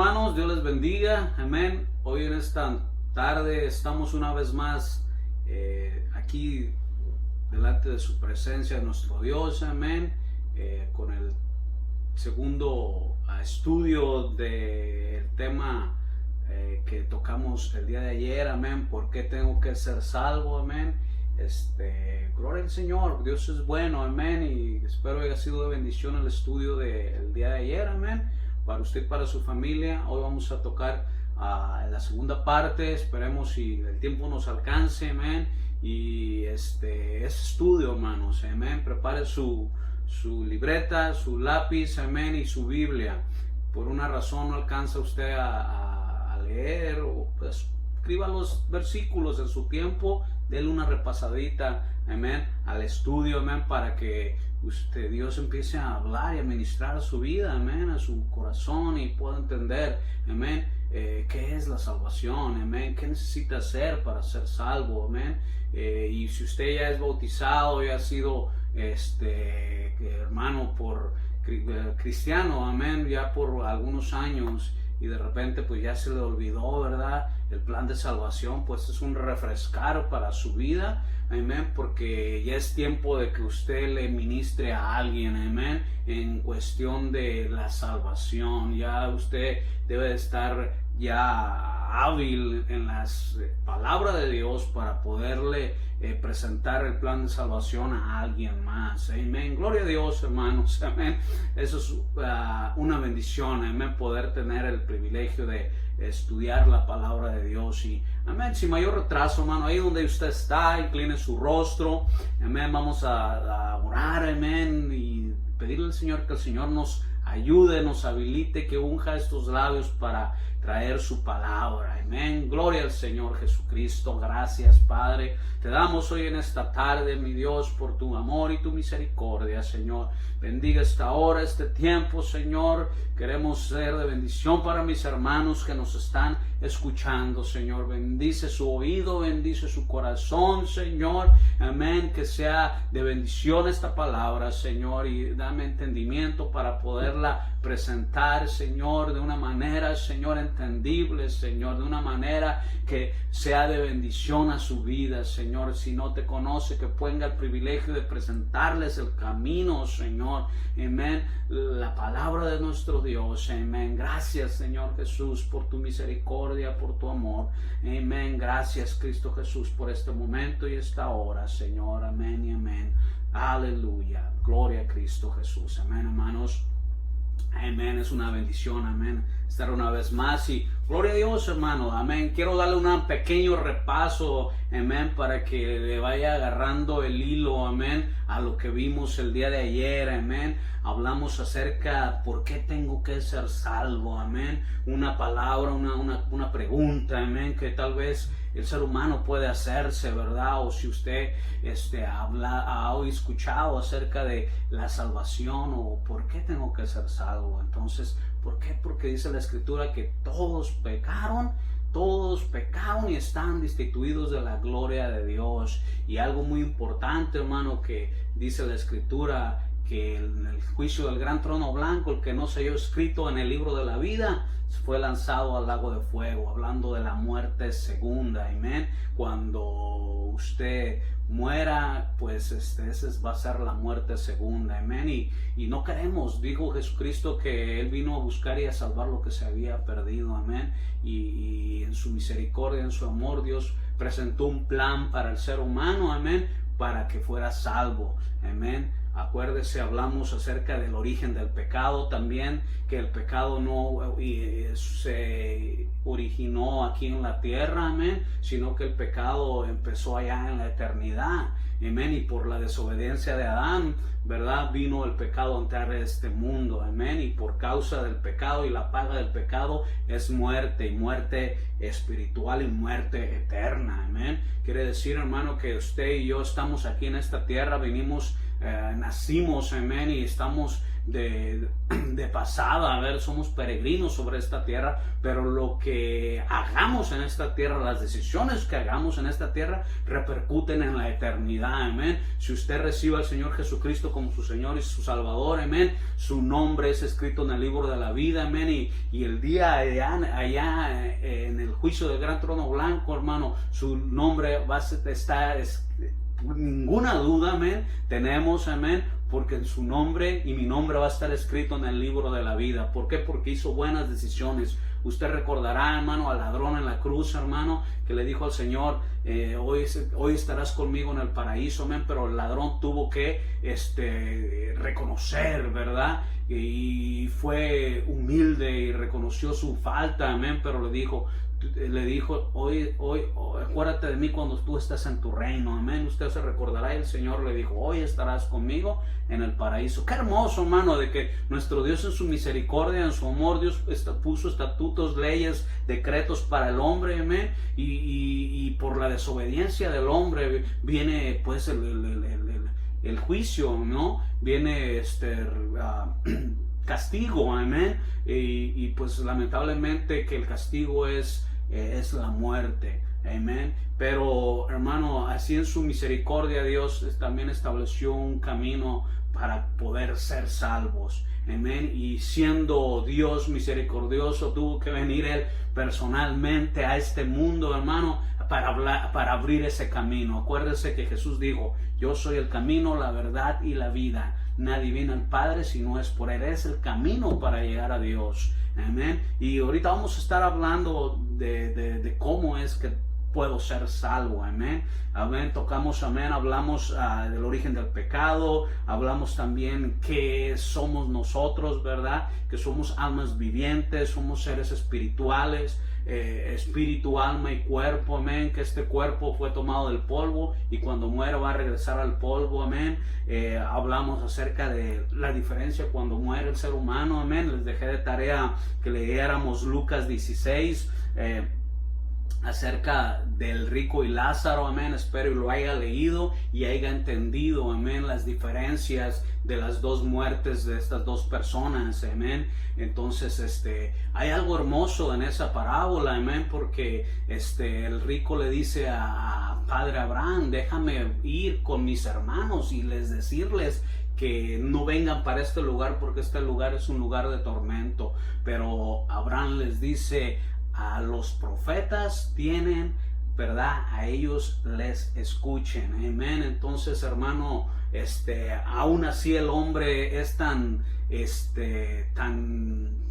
hermanos, Dios les bendiga, amén. Hoy en esta tarde estamos una vez más aquí delante de su presencia, nuestro Dios, amén, con el segundo estudio del tema que tocamos el día de ayer, amén. ¿Por qué tengo que ser salvo? Amén. Gloria al Señor, Dios es bueno, amén, y espero haya sido de bendición el estudio del día de ayer, amén, para usted y para su familia. Hoy vamos a tocar la segunda parte, esperemos si el tiempo nos alcance, amén, y ese estudio, hermanos, amén. Prepare su libreta, su lápiz, amén, y su Biblia. Por una razón no alcanza usted a leer, o pues escriba los versículos en su tiempo, déle una repasadita, amén, al estudio, amén, para que Dios empiece a hablar y a ministrar a su vida, amén, a su corazón, y pueda entender, amén, qué es la salvación, amén, qué necesita hacer para ser salvo, amén. Y si usted ya es bautizado, ya ha sido hermano por cristiano, amén, ya por algunos años, y de repente pues ya se le olvidó, ¿verdad?, el plan de salvación, pues es un refrescar para su vida, amén, porque ya es tiempo de que usted le ministre a alguien, amén, en cuestión de la salvación. Ya usted debe de estar ya hábil en las palabras de Dios para poderle presentar el plan de salvación a alguien más, amén. Gloria a Dios, hermanos, amén. Eso es una bendición, amén, poder tener el privilegio de estudiar la palabra de Dios. Y amén, sin mayor retraso, hermano, ahí donde usted está, incline su rostro, amén. Vamos a orar, amén, y pedirle al Señor que el Señor nos ayude, nos habilite, que unja estos labios para traer su palabra, amén. Gloria al Señor Jesucristo. Gracias, Padre, te damos hoy en esta tarde, mi Dios, por tu amor y tu misericordia, Señor. Bendiga esta hora, este tiempo, Señor. Queremos ser de bendición para mis hermanos que nos están escuchando, Señor. Bendice su oído, bendice su corazón, Señor, amén. Que sea de bendición esta palabra, Señor, y dame entendimiento para poderla presentar, Señor, de una manera, Señor, entendible, Señor, de una manera que sea de bendición a su vida, Señor. Si no te conoce, que tenga el privilegio de presentarles el camino, Señor, amén, la palabra de nuestro Dios, amén. Gracias, Señor Jesús, por tu misericordia, por tu amor, amén. Gracias, Cristo Jesús, por este momento y esta hora, Señor, amén y amén. Aleluya, gloria a Cristo Jesús, amén, hermanos. Amén, es una bendición, amén, estar una vez más, y gloria a Dios, hermano, amén. Quiero darle un pequeño repaso, amén, para que le vaya agarrando el hilo, amén, a lo que vimos el día de ayer, amén. Hablamos acerca por qué tengo que ser salvo, amén. Una palabra, una pregunta, amén, que tal vez el ser humano puede hacerse, ¿verdad? O si usted ha escuchado acerca de la salvación, o por qué tengo que ser salvo. Entonces, ¿por qué? Porque dice la Escritura que todos pecaron y están destituidos de la gloria de Dios. Y algo muy importante, hermano, que dice la Escritura, que en el juicio del gran trono blanco, el que no se halló escrito en el libro de la vida fue lanzado al lago de fuego, hablando de la muerte segunda, amén. Cuando usted muera, pues esa va a ser la muerte segunda, amén. Y no queremos, dijo Jesucristo, que Él vino a buscar y a salvar lo que se había perdido, amén. Y en su misericordia, en su amor, Dios presentó un plan para el ser humano, amén, para que fuera salvo, amén. Acuérdese, hablamos acerca del origen del pecado también, que el pecado no se originó aquí en la tierra, amén, sino que el pecado empezó allá en la eternidad, amén, y por la desobediencia de Adán, ¿verdad?, vino el pecado a entrar en este mundo, amén, y por causa del pecado, y la paga del pecado es muerte, y muerte espiritual y muerte eterna, amén. Quiere decir, hermano, que usted y yo estamos aquí en esta tierra, venimos nacimos, amén, y estamos de pasada, a ver, somos peregrinos sobre esta tierra, pero lo que hagamos en esta tierra, las decisiones que hagamos en esta tierra repercuten en la eternidad, amén. Si usted recibe al Señor Jesucristo como su Señor y su Salvador, amén, su nombre es escrito en el libro de la vida, amén, y el día allá en el juicio del gran trono blanco, hermano, su nombre va a estar, ninguna duda, amén, tenemos, amén, porque en su nombre y mi nombre va a estar escrito en el libro de la vida. ¿Por qué? Porque hizo buenas decisiones. Usted recordará, hermano, al ladrón en la cruz, hermano, que le dijo al Señor, hoy estarás conmigo en el paraíso, amén, pero el ladrón tuvo que reconocer, ¿verdad? Y fue humilde y reconoció su falta, amén, pero le dijo, hoy, acuérdate de mí cuando tú estás en tu reino, amén. Usted se recordará, y el Señor le dijo, hoy estarás conmigo en el paraíso. Qué hermoso, hermano, de que nuestro Dios en su misericordia, en su amor, Dios puso estatutos, leyes, decretos para el hombre, amén, y por la desobediencia del hombre viene pues el juicio, ¿no? Viene castigo, amén, y pues lamentablemente que el castigo es la muerte, amén. Pero hermano, así en su misericordia Dios también estableció un camino para poder ser salvos, amén. Y siendo Dios misericordioso, tuvo que venir Él personalmente a este mundo, hermano, para abrir ese camino. Acuérdese que Jesús dijo, yo soy el camino, la verdad y la vida. Nadie viene al Padre si no es por Él. Es el camino para llegar a Dios. Amén. Y ahorita vamos a estar hablando de cómo es que puedo ser salvo. Amén. Amén. Tocamos, amén. Hablamos del origen del pecado. Hablamos también qué somos nosotros, ¿verdad? Que somos almas vivientes, somos seres espirituales. Espíritu, alma y cuerpo, amén, que este cuerpo fue tomado del polvo y cuando muera va a regresar al polvo, amén. Hablamos acerca de la diferencia cuando muere el ser humano, amén. Les dejé de tarea que leyéramos Lucas 16 acerca del rico y Lázaro, amén. Espero lo haya leído y haya entendido, amén, las diferencias de las dos muertes de estas dos personas, amén. Entonces, hay algo hermoso en esa parábola, amén, porque el rico le dice a Padre Abraham, déjame ir con mis hermanos y decirles que no vengan para este lugar porque este lugar es un lugar de tormento. Pero Abraham les dice, a los profetas tienen, ¿verdad? A ellos les escuchen, amén. Entonces, hermano, aún así el hombre es tan,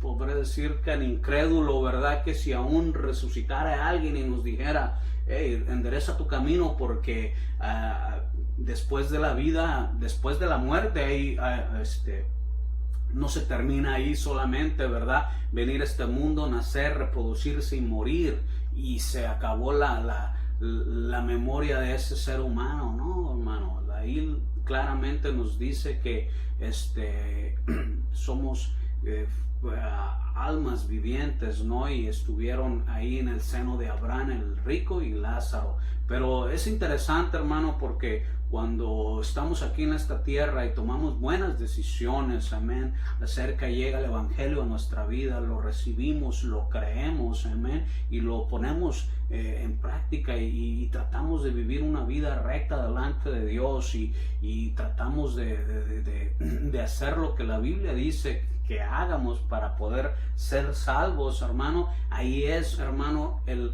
podré decir, tan incrédulo, ¿verdad? Que si aún resucitara a alguien y nos dijera, hey, endereza tu camino porque después de la vida, después de la muerte, hay no se termina ahí solamente, ¿verdad? Venir a este mundo, nacer, reproducirse y morir y se acabó la memoria de ese ser humano, ¿no, hermano? Ahí claramente nos dice que somos almas vivientes, ¿no? Y estuvieron ahí en el seno de Abraham, el rico y Lázaro. Pero es interesante, hermano, porque cuando estamos aquí en esta tierra y tomamos buenas decisiones, amén, llega el Evangelio a nuestra vida, lo recibimos, lo creemos, amén, y lo ponemos en práctica y tratamos de vivir una vida recta delante de Dios y tratamos de hacer lo que la Biblia dice que hagamos para poder ser salvos, hermano. Ahí es, hermano, el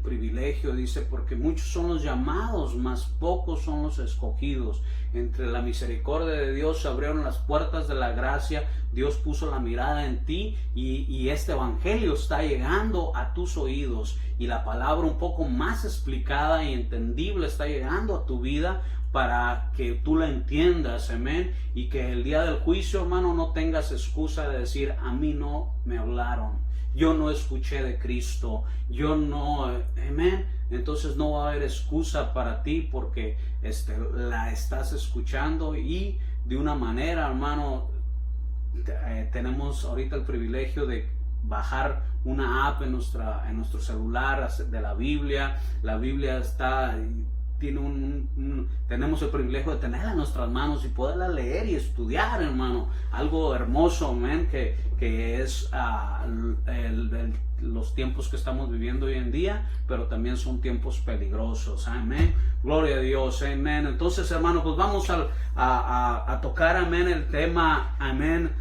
privilegio, dice, porque muchos son los llamados, mas pocos son los escogidos. Entre la misericordia de Dios se abrieron las puertas de la gracia, Dios puso la mirada en ti y este evangelio está llegando a tus oídos y la palabra un poco más explicada y entendible está llegando a tu vida para que tú la entiendas, amén, y que el día del juicio, hermano, no tengas excusa de decir, a mí no me hablaron, yo no escuché de Cristo, yo no, amén. Entonces no va a haber excusa para ti porque la estás escuchando y de una manera, hermano, tenemos ahorita el privilegio de bajar una app en nuestro celular de la Biblia. La Biblia tenemos el privilegio de tenerla en nuestras manos y poderla leer y estudiar, hermano. Algo hermoso, amén, que es los tiempos que estamos viviendo hoy en día, pero también son tiempos peligrosos, amén. Gloria a Dios, amén. Entonces, hermano, pues vamos a tocar, amén, el tema, amén.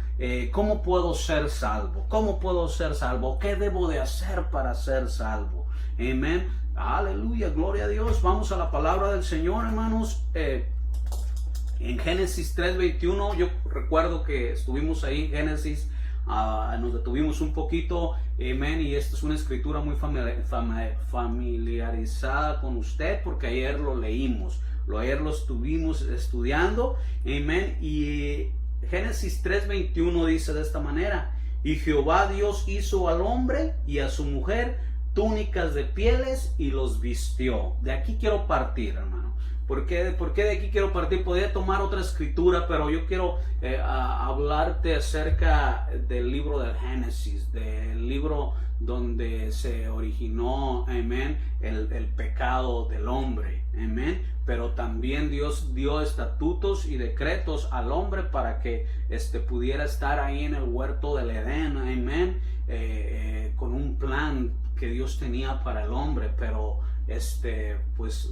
¿Cómo puedo ser salvo? ¿Cómo puedo ser salvo? ¿Qué debo de hacer para ser salvo? Amén. Aleluya, gloria a Dios. Vamos a la palabra del Señor, hermanos. En Génesis 3:21, yo recuerdo que estuvimos ahí en Génesis, nos detuvimos un poquito, amén, y esta es una escritura muy familiarizada con usted, porque ayer lo leímos, ayer lo estuvimos estudiando, amén, y Génesis 3:21 dice de esta manera: y Jehová Dios hizo al hombre y a su mujer túnicas de pieles y los vistió. De aquí quiero partir, hermano. ¿Por qué de aquí quiero partir? Podría tomar otra escritura, pero yo quiero hablarte acerca del libro del Génesis, del libro donde se originó, amén, el pecado del hombre, amén. Pero también Dios dio estatutos y decretos al hombre para que pudiera estar ahí en el huerto del Edén, amén, con un plan que Dios tenía para el hombre. Pero pues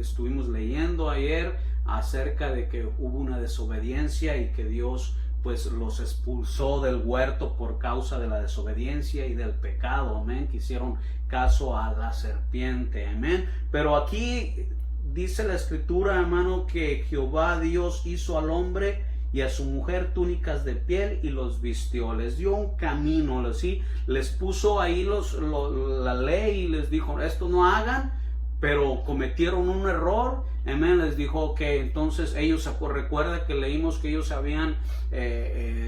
estuvimos leyendo ayer acerca de que hubo una desobediencia y que Dios pues los expulsó del huerto por causa de la desobediencia y del pecado, amén, que hicieron caso a la serpiente, amén. Pero aquí dice la escritura, hermano, que Jehová Dios hizo al hombre y a su mujer túnicas de piel y los vistió, les dio un camino, ¿sí? Les puso ahí la ley y les dijo, esto no hagan, pero cometieron un error, amén. Les dijo que entonces ellos, recuerda que leímos que ellos habían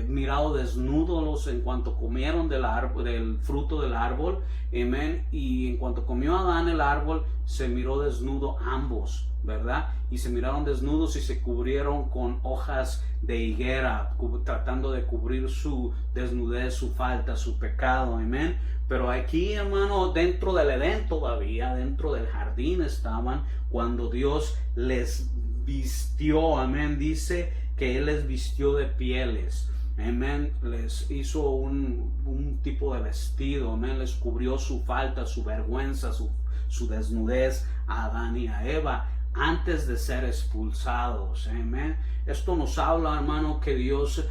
mirado desnudos en cuanto comieron del fruto del árbol, amén, y en cuanto comió Adán el árbol, se miró desnudo ambos, ¿verdad? Y se miraron desnudos y se cubrieron con hojas de higuera, tratando de cubrir su desnudez, su falta, su pecado, amén. Pero aquí, hermano, dentro del Edén todavía, dentro del jardín estaban, cuando Dios les vistió, amén, dice que Él les vistió de pieles, amén, les hizo un tipo de vestido, amén, les cubrió su falta, su vergüenza, su desnudez a Adán y a Eva, antes de ser expulsados, amén. Esto nos habla, hermano, que Dios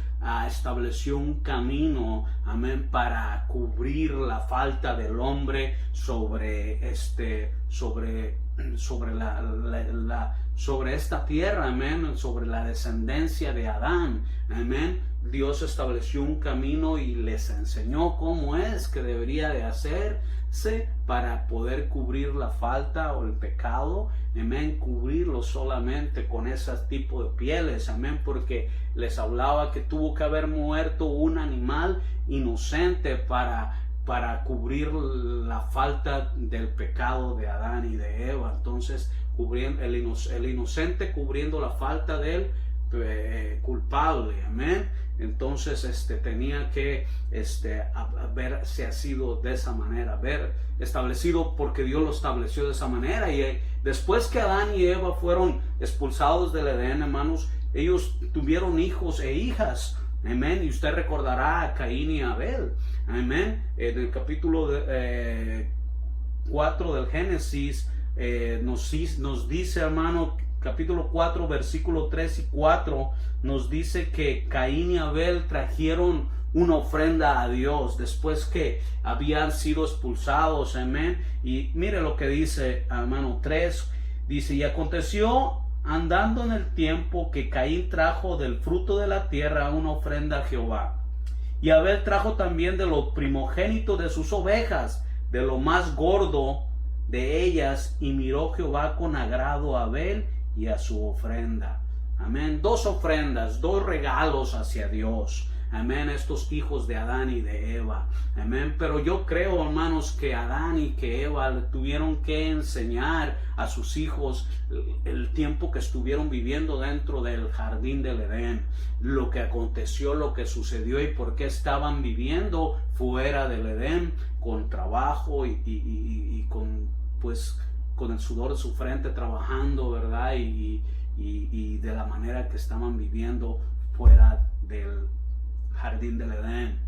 estableció un camino, amén, para cubrir la falta del hombre sobre esta tierra, amén, sobre la descendencia de Adán, amén. Dios estableció un camino y les enseñó cómo es que debería de hacerse para poder cubrir la falta o el pecado, amén, cubrirlo solamente con ese tipo de pieles, amén, porque les hablaba que tuvo que haber muerto un animal inocente para cubrir la falta del pecado de Adán y de Eva. Entonces, el inocente cubriendo la falta del culpable, amén. Entonces tenía que haberse sido de esa manera, haber establecido, porque Dios lo estableció de esa manera. Y después que Adán y Eva fueron expulsados del Edén, hermanos, ellos tuvieron hijos e hijas, amén. Y usted recordará a Caín y Abel, amén. En el capítulo 4 del Génesis nos dice, hermano, capítulo 4, versículo 3 y 4, nos dice que Caín y Abel trajeron una ofrenda a Dios después que habían sido expulsados, amén. Y mire lo que dice, hermano, 3, dice: y aconteció andando en el tiempo que Caín trajo del fruto de la tierra una ofrenda a Jehová, y Abel trajo también de lo primogénito de sus ovejas, de lo más gordo de ellas, y miró Jehová con agrado a Abel y a su ofrenda. Amén. Dos ofrendas, dos regalos hacia Dios. Amén. Estos hijos de Adán y de Eva. Amén. Pero yo creo, hermanos, que Adán y que Eva le tuvieron que enseñar a sus hijos el tiempo que estuvieron viviendo dentro del jardín del Edén, lo que aconteció, lo que sucedió y por qué estaban viviendo fuera del Edén, con trabajo y con, pues, con el sudor de su frente trabajando, ¿verdad? Y de la manera que estaban viviendo fuera del jardín del Edén.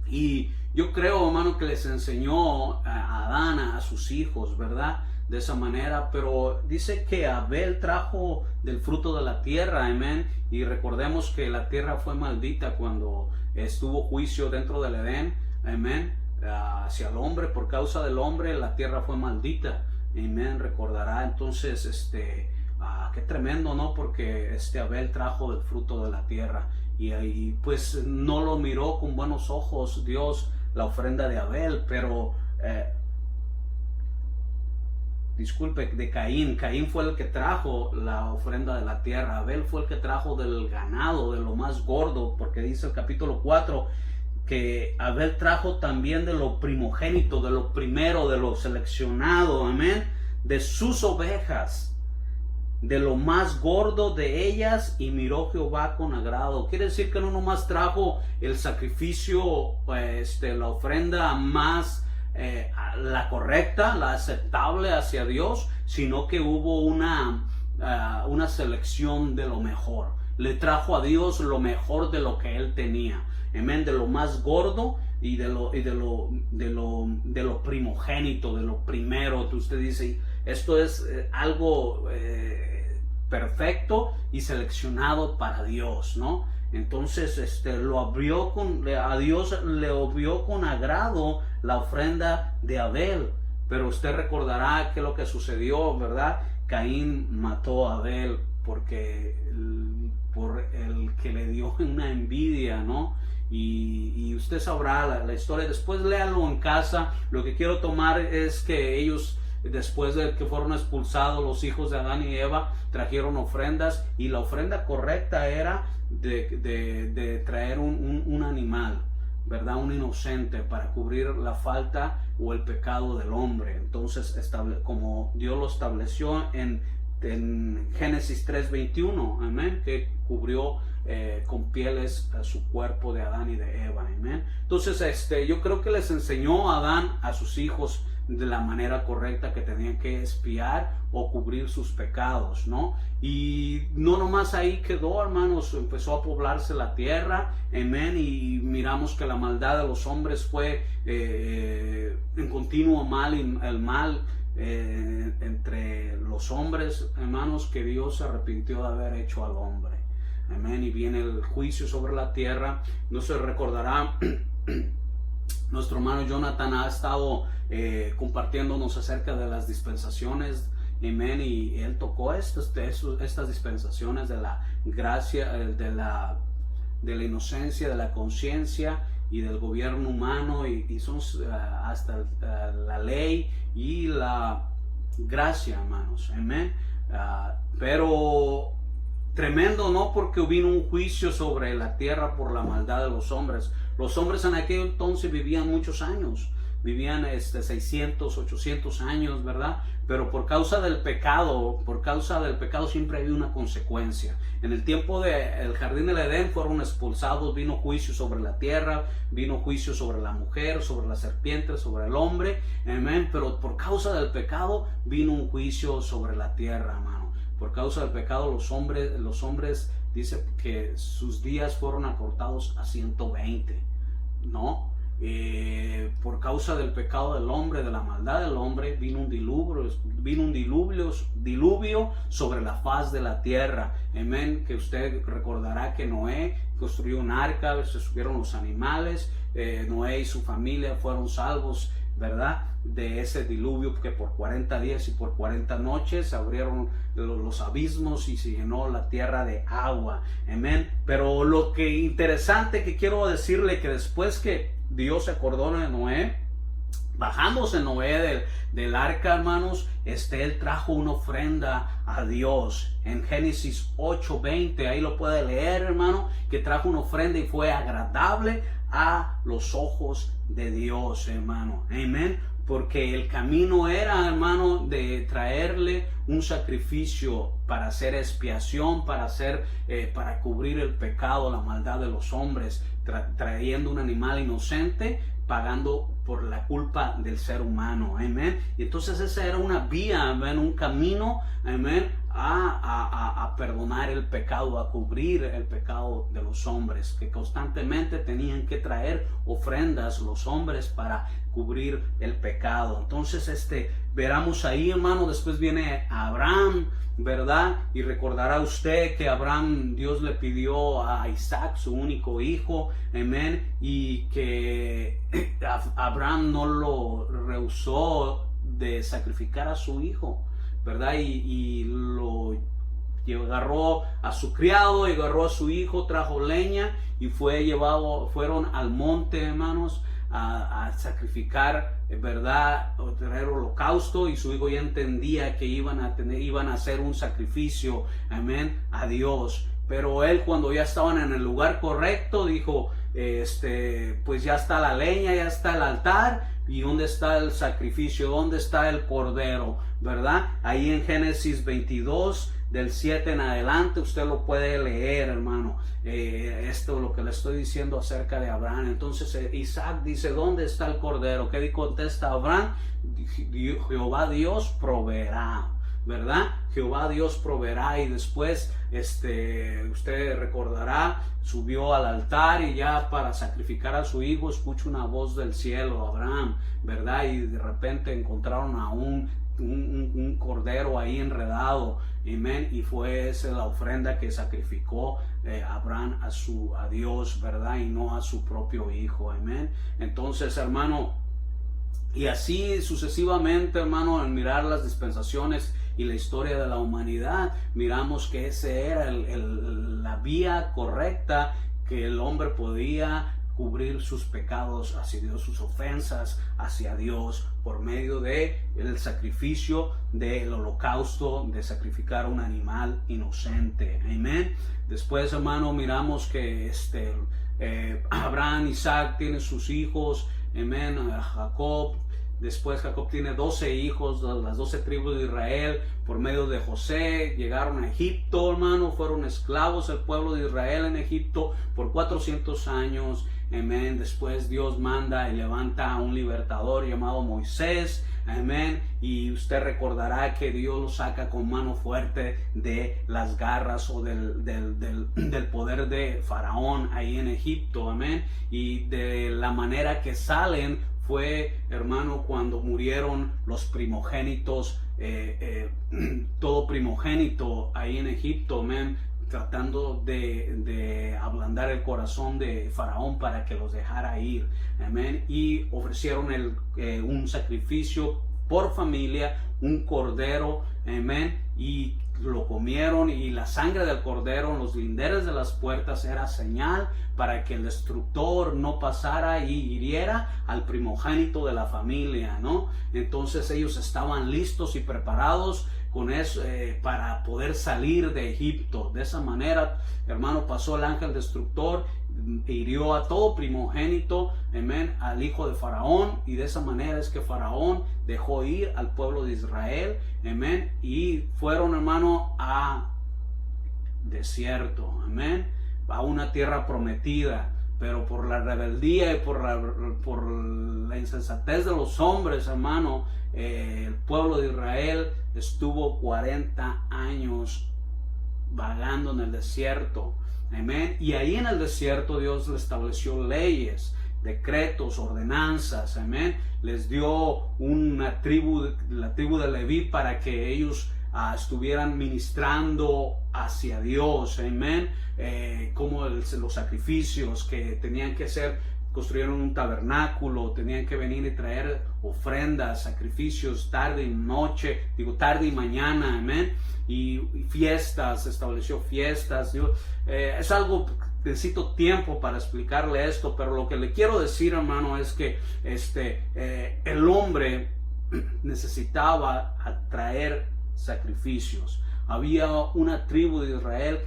Y yo creo, hermano, que les enseñó a Adán, a sus hijos, ¿verdad? De esa manera, pero dice que Abel trajo del fruto de la tierra, amén. Y recordemos que la tierra fue maldita cuando estuvo juicio dentro del Edén, amén, hacia el hombre. Por causa del hombre la tierra fue maldita, amén. Recordará entonces qué tremendo, ¿no? Porque Abel trajo del fruto de la tierra y pues no lo miró con buenos ojos Dios la ofrenda de Abel, pero de Caín. Caín fue el que trajo la ofrenda de la tierra. Abel fue el que trajo del ganado, de lo más gordo, porque dice el capítulo 4 que Abel trajo también de lo primogénito, de lo primero, de lo seleccionado, amén, de sus ovejas, de lo más gordo de ellas, y miró Jehová con agrado. Quiere decir que no nomás trajo el sacrificio, la ofrenda más la correcta, la aceptable hacia Dios, sino que hubo una selección de lo mejor. Le trajo a Dios lo mejor de lo que él tenía, amén, de lo más gordo y de lo primogénito, de lo primero. Usted dice, esto es algo perfecto y seleccionado para Dios, ¿no? Entonces a Dios le vio con agrado la ofrenda de Abel. Pero usted recordará que lo que sucedió, ¿verdad? Caín mató a Abel por el que le dio una envidia, ¿no? Y usted sabrá la historia. Después léalo en casa. Lo que quiero tomar es que ellos, después de que fueron expulsados los hijos de Adán y Eva, trajeron ofrendas, y la ofrenda correcta era de traer un animal, ¿verdad? Un inocente, para cubrir la falta o el pecado del hombre. Entonces, como Dios lo estableció en Génesis 3:21, amén, que cubrió con pieles su cuerpo de Adán y de Eva, amén. Entonces, yo creo que les enseñó a Adán a sus hijos de la manera correcta, que tenían que expiar o cubrir sus pecados, ¿no? Y no nomás ahí quedó, hermanos, empezó a poblarse la tierra, amén, y miramos que la maldad de los hombres fue en continuo el mal entre los hombres, hermanos, que Dios se arrepintió de haber hecho al hombre, amén. Y viene el juicio sobre la tierra. No se recordará, nuestro hermano Jonathan ha estado compartiéndonos acerca de las dispensaciones, amén, y él tocó estas dispensaciones de la gracia, de la inocencia, de la conciencia y del gobierno humano, y son hasta la ley y la gracia, hermanos, amén. Pero tremendo, ¿no? Porque vino un juicio sobre la tierra por la maldad de los hombres. Los hombres en aquel entonces vivían muchos años, vivían 600, 800 años, ¿verdad? Pero por causa del pecado siempre había una consecuencia. En el tiempo del jardín del Edén fueron expulsados, vino juicio sobre la tierra, vino juicio sobre la mujer, sobre la serpiente, sobre el hombre, amén. Pero por causa del pecado vino un juicio sobre la tierra, hermano. Por causa del pecado los hombres dice que sus días fueron acortados a 120, ¿no? Por causa del pecado del hombre, de la maldad del hombre, vino un diluvio sobre la faz de la tierra, amén. Que usted recordará que Noé construyó un arca, se subieron los animales, Noé y su familia fueron salvos, ¿verdad? De ese diluvio, que por 40 días y por 40 noches se abrieron los abismos y se llenó la tierra de agua, amén. Pero lo que interesante que quiero decirle, que después que Dios se acordó de Noé, bajándose Noé del arca, hermanos, él trajo una ofrenda a Dios. En Génesis 8:20, ahí lo puede leer, hermano, que trajo una ofrenda y fue agradable a los ojos de Dios, hermano, amén. Porque el camino era, hermano, de traerle un sacrificio para hacer expiación, para cubrir el pecado, la maldad de los hombres, trayendo un animal inocente pagando por la culpa del ser humano, amén. Y entonces esa era una vía, amén, un camino, amén, a perdonar el pecado, a cubrir el pecado de los hombres, que constantemente tenían que traer ofrendas los hombres para cubrir el pecado. Entonces veramos ahí, hermano, después viene Abraham, ¿verdad? Y recordará usted que Abraham, Dios le pidió a Isaac, su único hijo, amén, y que Abraham no lo rehusó de sacrificar a su hijo, ¿verdad? Y lo agarró a su criado, y agarró a su hijo, trajo leña y fueron al monte, hermanos, a sacrificar, ¿verdad? O traer holocausto, y su hijo ya entendía que iban a hacer un sacrificio, amén, a Dios. Pero él, cuando ya estaban en el lugar correcto, dijo, pues ya está la leña, ya está el altar, y ¿dónde está el sacrificio? ¿Dónde está el cordero? ¿Verdad? Ahí en Génesis 22, del 7 en adelante, usted lo puede leer, hermano. Esto es lo que le estoy diciendo acerca de Abraham. Entonces Isaac dice, ¿dónde está el cordero? ¿Qué contesta Abraham? Jehová Dios proveerá, ¿verdad? Jehová Dios proveerá. Y después usted recordará, subió al altar, y ya para sacrificar a su hijo escucha una voz del cielo, Abraham, ¿verdad? Y de repente encontraron a un cordero ahí enredado, amén, y fue esa la ofrenda que sacrificó Abraham a Dios, ¿verdad? Y no a su propio hijo, amén. Entonces, hermano, y así sucesivamente, hermano, al mirar las dispensaciones y la historia de la humanidad, miramos que ese era la vía correcta que el hombre podía cubrir sus pecados hacia Dios, sus ofensas hacia Dios, por medio de el sacrificio del holocausto, de sacrificar un animal inocente, amén. Después, hermano, miramos que Abraham, Isaac tiene sus hijos, amén, Jacob. Después Jacob tiene 12 hijos de las 12 tribus de Israel. Por medio de José llegaron a Egipto, hermano, fueron esclavos el pueblo de Israel en Egipto por 400 años, amén. Después Dios manda y levanta a un libertador llamado Moisés, amén, y usted recordará que Dios lo saca con mano fuerte de las garras o del poder de Faraón ahí en Egipto, amén. Y de la manera que salen fue, hermano, cuando murieron los primogénitos, todo primogénito ahí en Egipto, amén, tratando de ablandar el corazón de Faraón para que los dejara ir, amén. Y ofrecieron un sacrificio por familia, un cordero, amén, y lo comieron, y la sangre del cordero en los linderes de las puertas era señal para que el destructor no pasara y hiriera al primogénito de la familia, ¿no? Entonces ellos estaban listos y preparados con eso, para poder salir de Egipto. De esa manera, hermano, pasó el ángel destructor, hirió a todo primogénito, amén, al hijo de Faraón, y de esa manera es que Faraón dejó ir al pueblo de Israel, amén, y fueron, hermano, a desierto, amén, a una tierra prometida. Pero por la rebeldía y por la insensatez de los hombres, hermano, el pueblo de Israel estuvo 40 años vagando en el desierto, amén. Y ahí en el desierto Dios le estableció leyes, decretos, ordenanzas, amén. Les dio la tribu de Leví, para que ellos estuvieran ministrando hacia Dios, amén. Como los sacrificios que tenían que hacer, construyeron un tabernáculo, tenían que venir y traer ofrendas, sacrificios tarde y noche, tarde y mañana, amén. Y fiestas, estableció fiestas. Es algo, necesito tiempo para explicarle esto, pero lo que le quiero decir, hermano, es que el hombre necesitaba traer sacrificios. Había una tribu de Israel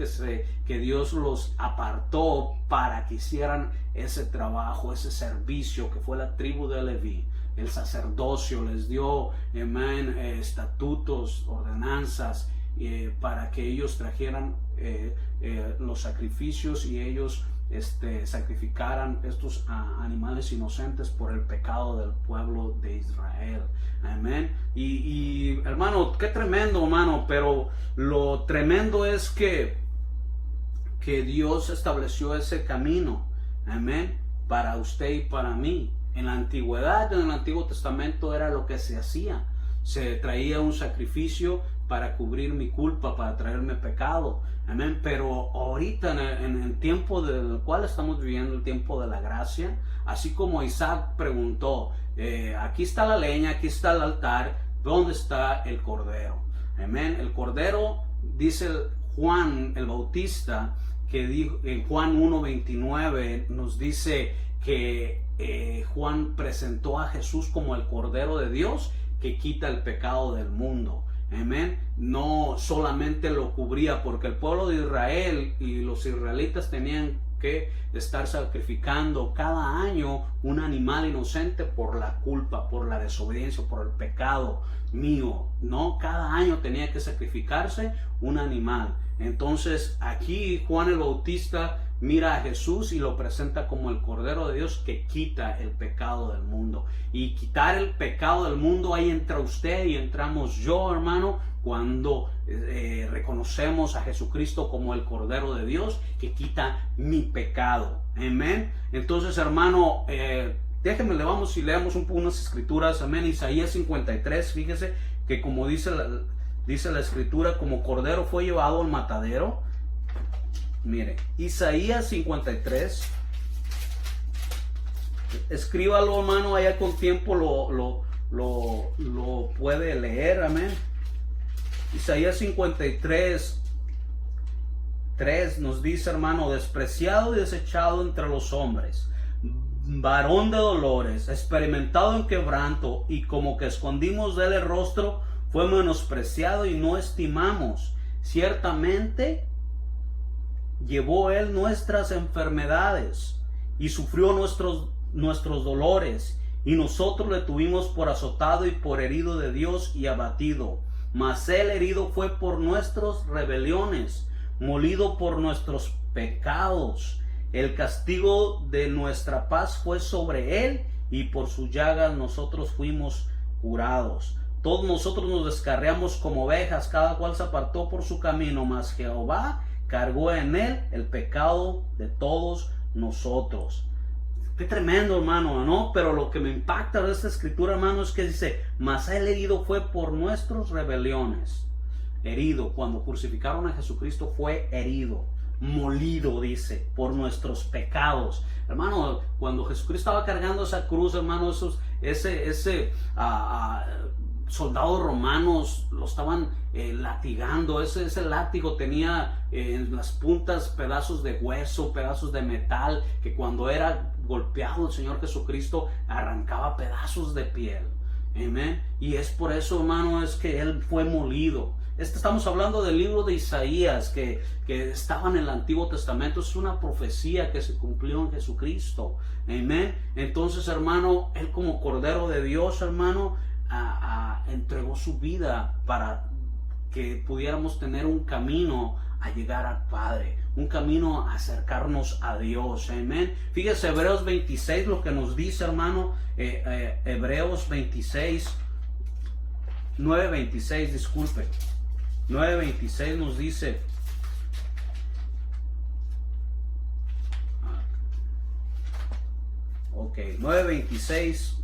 que Dios los apartó para que hicieran ese trabajo, ese servicio, que fue la tribu de Leví. El sacerdocio les dio, amén, estatutos, ordenanzas, para que ellos trajeran los sacrificios, y ellos sacrificaran estos animales inocentes por el pecado del pueblo de Israel. Amén. Y hermano, qué tremendo, hermano, pero lo tremendo es que Dios estableció ese camino, amén, para usted y para mí. En la antigüedad, en el Antiguo Testamento, era lo que se hacía. Se traía un sacrificio para cubrir mi culpa, para traerme pecado, amén. Pero ahorita, en el tiempo del cual estamos viviendo, el tiempo de la gracia, así como Isaac preguntó, aquí está la leña, aquí está el altar, ¿dónde está el cordero? Amén. El cordero, dice Juan el Bautista, que dijo, en Juan 1:29 nos dice que Juan presentó a Jesús como el Cordero de Dios que quita el pecado del mundo. Amén. No solamente lo cubría, porque el pueblo de Israel y los israelitas tenían que estar sacrificando cada año un animal inocente por la culpa, por la desobediencia, por el pecado mío, ¿no? Cada año tenía que sacrificarse un animal. Entonces aquí Juan el Bautista mira a Jesús y lo presenta como el Cordero de Dios que quita el pecado del mundo. Y quitar el pecado del mundo, ahí entra usted y entramos yo, hermano, cuando reconocemos a Jesucristo como el Cordero de Dios que quita mi pecado. Amén. Entonces, hermano, déjenme, leamos unas escrituras. Amén. Isaías 53, fíjese que como dice la escritura, como cordero fue llevado al matadero. Mire, Isaías 53. Escríbalo, hermano, allá con tiempo lo puede leer. Amén. Isaías 53, 3 nos dice, hermano, despreciado y desechado entre los hombres, varón de dolores, experimentado en quebranto, y como que escondimos de él el rostro, fue menospreciado y no estimamos. Ciertamente llevó él nuestras enfermedades y sufrió nuestros dolores, y nosotros le tuvimos por azotado y por herido de Dios y abatido. Mas él herido fue por nuestras rebeliones, molido por nuestros pecados. El castigo de nuestra paz fue sobre él, y por sus llagas nosotros fuimos curados. Todos nosotros nos descarriamos como ovejas, cada cual se apartó por su camino, mas Jehová cargó en él el pecado de todos nosotros. Qué tremendo, hermano, ¿no? Pero lo que me impacta de esta escritura, hermano, es que dice, mas él herido fue por nuestras rebeliones. Herido, cuando crucificaron a Jesucristo fue herido, molido, dice, por nuestros pecados. Hermano, cuando Jesucristo estaba cargando esa cruz, hermano, soldados romanos lo estaban latigando. Ese látigo tenía en las puntas pedazos de hueso, pedazos de metal, que cuando era golpeado el Señor Jesucristo arrancaba pedazos de piel. Amén. Y es por eso, hermano, es que él fue molido. Estamos hablando del libro de Isaías que estaba en el Antiguo Testamento. Es una profecía que se cumplió en Jesucristo. Amén. Entonces, hermano, él como Cordero de Dios, hermano, entregó su vida para que pudiéramos tener un camino a llegar al Padre, un camino a acercarnos a Dios. Amén. Fíjese Hebreos 26 lo que nos dice, hermano. Hebreos 26, 9:26, disculpe. 9:26 nos dice, ok, 9:26,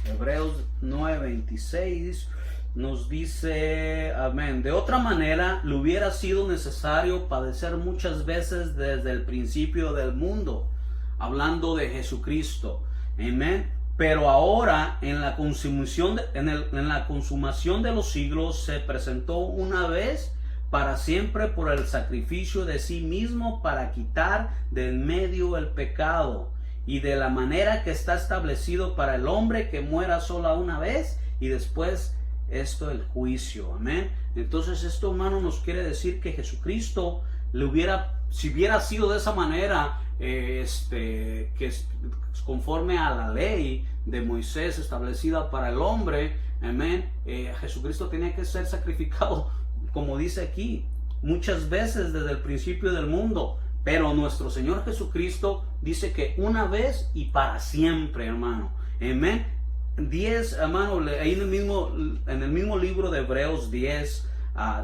Hebreos 9:26 nos dice, amén, de otra manera le hubiera sido necesario padecer muchas veces desde el principio del mundo, hablando de Jesucristo, amén, pero ahora en la consumación de los siglos se presentó una vez para siempre por el sacrificio de sí mismo para quitar del medio el pecado, y de la manera que está establecido para el hombre que muera sola una vez y después el juicio. Amén. Entonces esto, hermano, nos quiere decir que Jesucristo si hubiera sido de esa manera, que es conforme a la ley de Moisés establecida para el hombre, amén, Jesucristo tenía que ser sacrificado, como dice aquí, muchas veces desde el principio del mundo, Pero nuestro Señor Jesucristo dice que una vez y para siempre, hermano. Amén. 10, hermano, ahí en el mismo libro de Hebreos 10,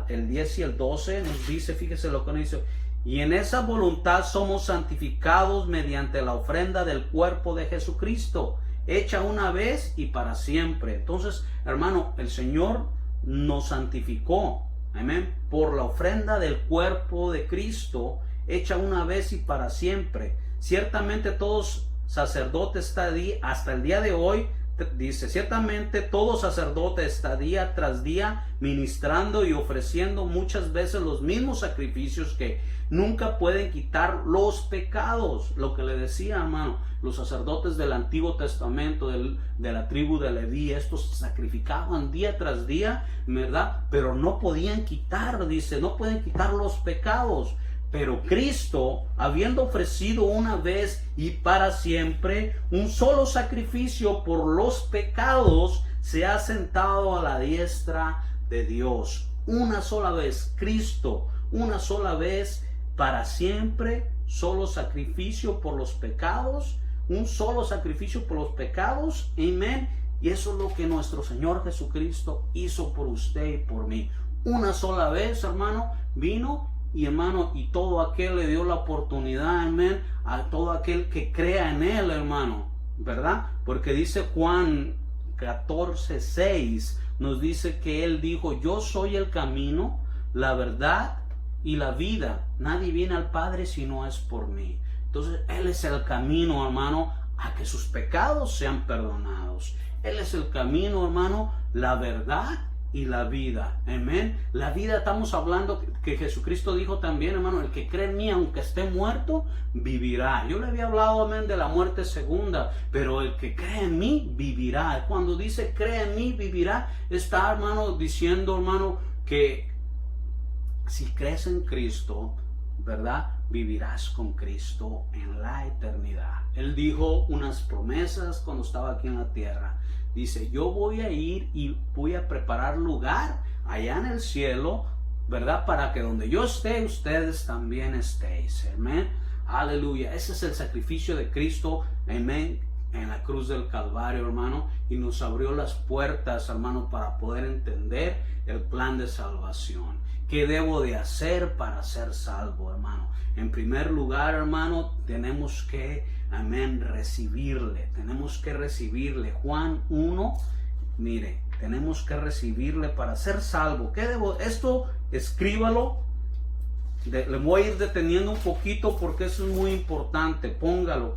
el 10 y el 12 nos dice, fíjese lo que nos dice: y en esa voluntad somos santificados mediante la ofrenda del cuerpo de Jesucristo, hecha una vez y para siempre. Entonces, hermano, el Señor nos santificó, amén, por la ofrenda del cuerpo de Cristo, hecha una vez y para siempre. Ciertamente todos sacerdotes hasta el día de hoy, dice, ciertamente todo sacerdote está día tras día ministrando y ofreciendo muchas veces los mismos sacrificios que nunca pueden quitar los pecados. Lo que le decía, hermano, los sacerdotes del Antiguo Testamento, de la tribu de Leví, estos sacrificaban día tras día, ¿verdad? Pero no podían quitar, dice, no pueden quitar los pecados. Pero Cristo, habiendo ofrecido una vez y para siempre un solo sacrificio por los pecados, se ha sentado a la diestra de Dios. Una sola vez, Cristo, una sola vez para siempre, solo sacrificio por los pecados, un solo sacrificio por los pecados, amén. Y eso es lo que nuestro Señor Jesucristo hizo por usted y por mí. Una sola vez, hermano, vino. Y hermano, y todo aquel le dio la oportunidad, amén, a todo aquel que crea en él, hermano, ¿verdad? Porque dice Juan 14:6, nos dice que él dijo: yo soy el camino, la verdad y la vida. Nadie viene al Padre si no es por mí. Entonces, él es el camino, hermano, a que sus pecados sean perdonados. Él es el camino, hermano, la verdad y la vida, amén. La vida, estamos hablando que Jesucristo dijo también, hermano: el que cree en mí, aunque esté muerto, vivirá. Yo le había hablado, amén, de la muerte segunda, pero el que cree en mí, vivirá. Cuando dice cree en mí, vivirá, está, hermano, diciendo, hermano, que si crees en Cristo, ¿verdad?, vivirás con Cristo en la eternidad. Él dijo unas promesas cuando estaba aquí en la tierra. Dice: yo voy a ir y voy a preparar lugar allá en el cielo, ¿verdad?, para que donde yo esté, ustedes también estéis. Amén. Aleluya. Ese es el sacrificio de Cristo, amén, en la cruz del Calvario, hermano, y nos abrió las puertas, hermano, para poder entender el plan de salvación. ¿Qué debo de hacer para ser salvo, hermano? En primer lugar, hermano, tenemos que, amén, recibirle. Tenemos que recibirle. Juan 1, mire, tenemos que recibirle para ser salvo. ¿Qué debo? Esto, escríbalo. Le voy a ir deteniendo un poquito porque eso es muy importante. Póngalo.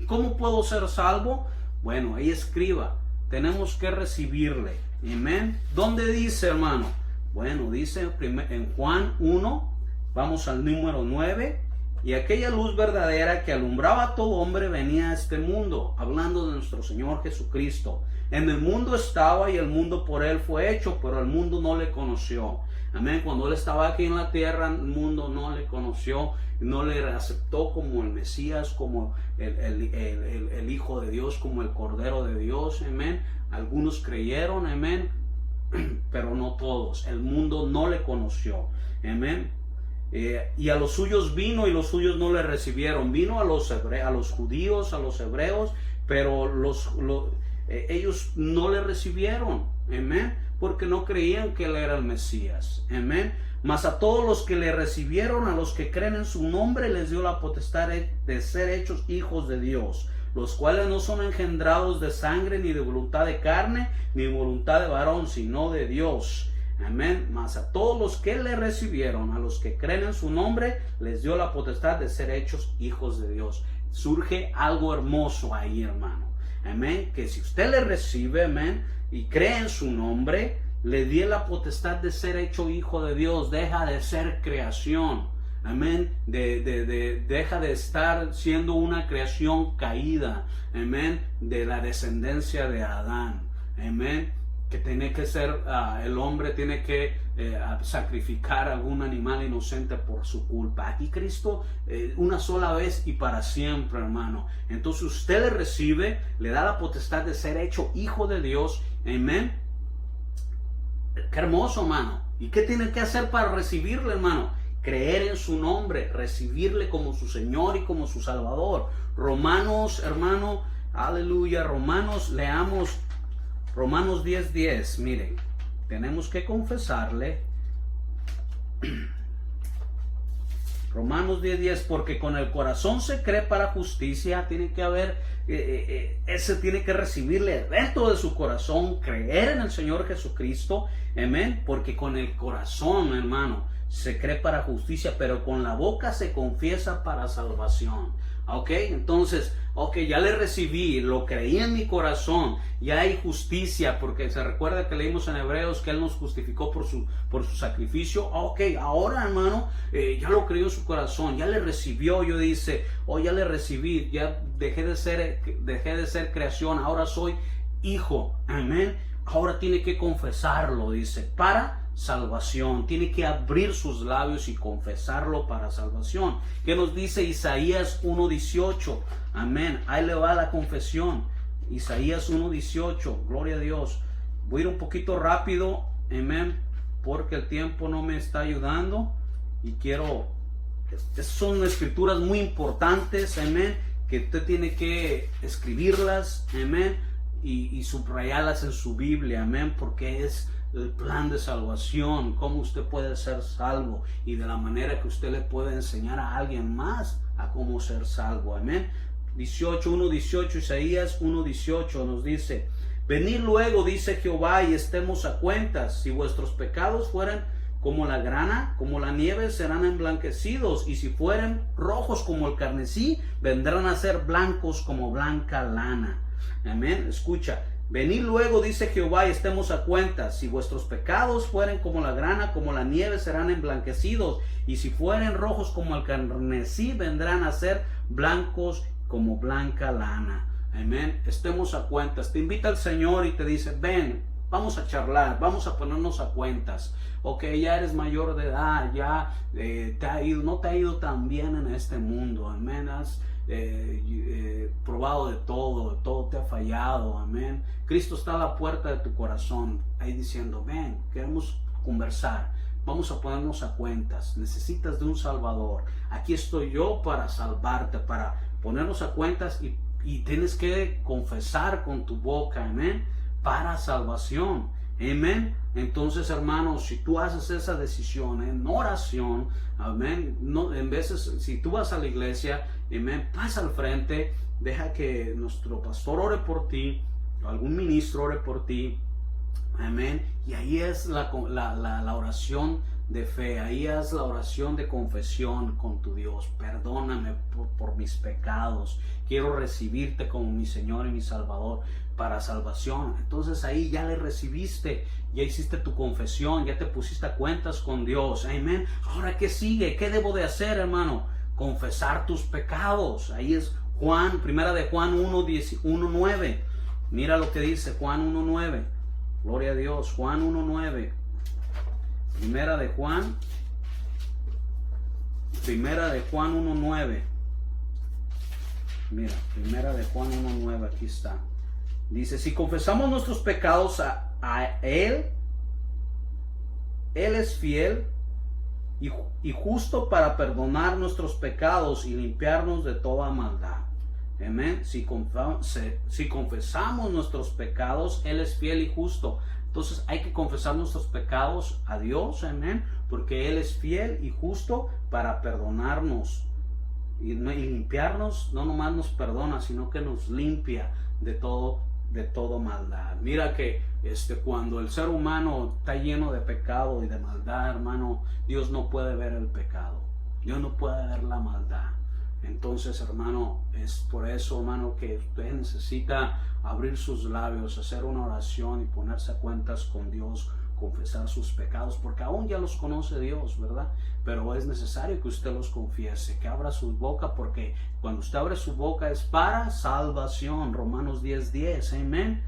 ¿Cómo puedo ser salvo? Bueno, ahí escriba. Tenemos que recibirle. Amén. ¿Dónde dice, hermano? Bueno, dice en Juan 1, vamos al número 9. Y aquella luz verdadera que alumbraba a todo hombre venía a este mundo, hablando de nuestro Señor Jesucristo. En el mundo estaba y el mundo por él fue hecho, pero el mundo no le conoció. Amén. Cuando él estaba aquí en la tierra, el mundo no le conoció, no le aceptó como el Mesías, como el Hijo de Dios, como el Cordero de Dios. Amén. Algunos creyeron, amén, pero no todos. El mundo no le conoció. Amén. Y a los suyos vino y los suyos no le recibieron. Vino a los judíos, a los hebreos, pero ellos no le recibieron. Amén. Porque no creían que él era el Mesías. Amén. Mas a todos los que le recibieron, a los que creen en su nombre, les dio la potestad de ser hechos hijos de Dios, los cuales no son engendrados de sangre, ni de voluntad de carne, ni voluntad de varón, sino de Dios. Amén. Mas a todos los que le recibieron, a los que creen en su nombre, les dio la potestad de ser hechos hijos de Dios. Surge algo hermoso ahí, hermano. Amén. Que si usted le recibe, amén, y cree en su nombre, le dio la potestad de ser hecho hijo de Dios. Deja de ser creación. Amén. Deja de estar siendo una creación caída. Amén. De la descendencia de Adán. Amén. Que tiene que ser, el hombre tiene que sacrificar algún animal inocente por su culpa. Aquí Cristo, una sola vez y para siempre, hermano. Entonces usted le recibe, le da la potestad de ser hecho hijo de Dios. Amén. Qué hermoso, hermano. ¿Y qué tiene que hacer para recibirle, hermano? creer en su nombre, recibirle como su Señor y como su Salvador. Romanos, hermano, aleluya, Romanos, leamos Romanos 10:10. Miren, tenemos que confesarle. Romanos 10:10, porque con el corazón se cree para justicia. Tiene que haber, ese tiene que recibirle dentro de su corazón, creer en el Señor Jesucristo, amén, porque con el corazón, hermano, se cree para justicia, pero con la boca se confiesa para salvación. Ok, entonces, ok, ya le recibí, lo creí en mi corazón, ya hay justicia, porque se recuerda que leímos en Hebreos que Él nos justificó por su sacrificio. Ok, ahora, hermano, ya lo creyó en su corazón, ya le recibió, yo dice, ya le recibí, ya dejé de ser creación, ahora soy hijo, amén. Ahora tiene que confesarlo, dice, para salvación. Tiene que abrir sus labios y confesarlo para salvación. ¿Qué nos dice Isaías 1:18? Amén. Ahí le va la confesión. Isaías 1:18. Gloria a Dios. Voy a ir un poquito rápido. Amén. Porque el tiempo no me está ayudando. Y quiero... Son escrituras muy importantes. Amén. Que usted tiene que escribirlas. Amén. Y subrayarlas en su Biblia. Amén. Porque es el plan de salvación, cómo usted puede ser salvo y de la manera que usted le puede enseñar a alguien más a cómo ser salvo. Amén. 1:18, Isaías 1:18 nos dice: venid luego, dice Jehová, y estemos a cuentas. Si vuestros pecados fueran como la grana, como la nieve, serán emblanquecidos, y si fueren rojos como el carmesí, vendrán a ser blancos como blanca lana. Amén. Escucha. Venid luego, dice Jehová, y estemos a cuentas. Si vuestros pecados fueren como la grana, como la nieve, serán emblanquecidos. Y si fueren rojos como el carmesí, vendrán a ser blancos como blanca lana. Amén. Estemos a cuentas. Te invita el Señor y te dice: ven, vamos a charlar, vamos a ponernos a cuentas. Ok, ya eres mayor de edad, ya no te ha ido tan bien en este mundo. Amén. Has probado de todo te ha fallado. Amén. Cristo está a la puerta de tu corazón, ahí diciendo: ven, queremos conversar, vamos a ponernos a cuentas. Necesitas de un Salvador, aquí estoy yo para salvarte, para ponernos a cuentas, y tienes que confesar con tu boca, amén, para salvación. Amén. Entonces, hermanos, si tú haces esa decisión en oración, amén, no, en veces, si tú vas a la iglesia, amén, pasa al frente, deja que nuestro pastor ore por ti, o algún ministro ore por ti, amén, y ahí es la oración de fe, ahí es la oración de confesión con tu Dios. Perdóname por mis pecados, quiero recibirte como mi Señor y mi Salvador para salvación. Entonces ahí ya le recibiste, ya hiciste tu confesión, ya te pusiste a cuentas con Dios. Amén. Ahora, ¿qué sigue? ¿Qué debo de hacer, hermano? Confesar tus pecados. Ahí es primera de Juan 1:9. Mira lo que dice Juan 1:9. Gloria a Dios. Juan 1:9. Primera de Juan 1:9. Mira, primera de Juan 1:9, aquí está. Dice: si confesamos nuestros pecados a Él, Él es fiel y justo para perdonar nuestros pecados y limpiarnos de toda maldad. Amén. Si confesamos nuestros pecados, Él es fiel y justo. Entonces hay que confesar nuestros pecados a Dios, amén, porque Él es fiel y justo para perdonarnos y limpiarnos. No nomás nos perdona, sino que nos limpia de todo maldad. Mira que cuando el ser humano está lleno de pecado y de maldad, hermano, Dios no puede ver el pecado, Dios no puede ver la maldad. Entonces, hermano, es por eso, hermano, que usted necesita abrir sus labios, hacer una oración y ponerse a cuentas con Dios, confesar sus pecados, porque aún ya los conoce Dios, ¿verdad? Pero es necesario que usted los confiese, que abra su boca, porque cuando usted abre su boca es para salvación. Romanos 10:10, amén.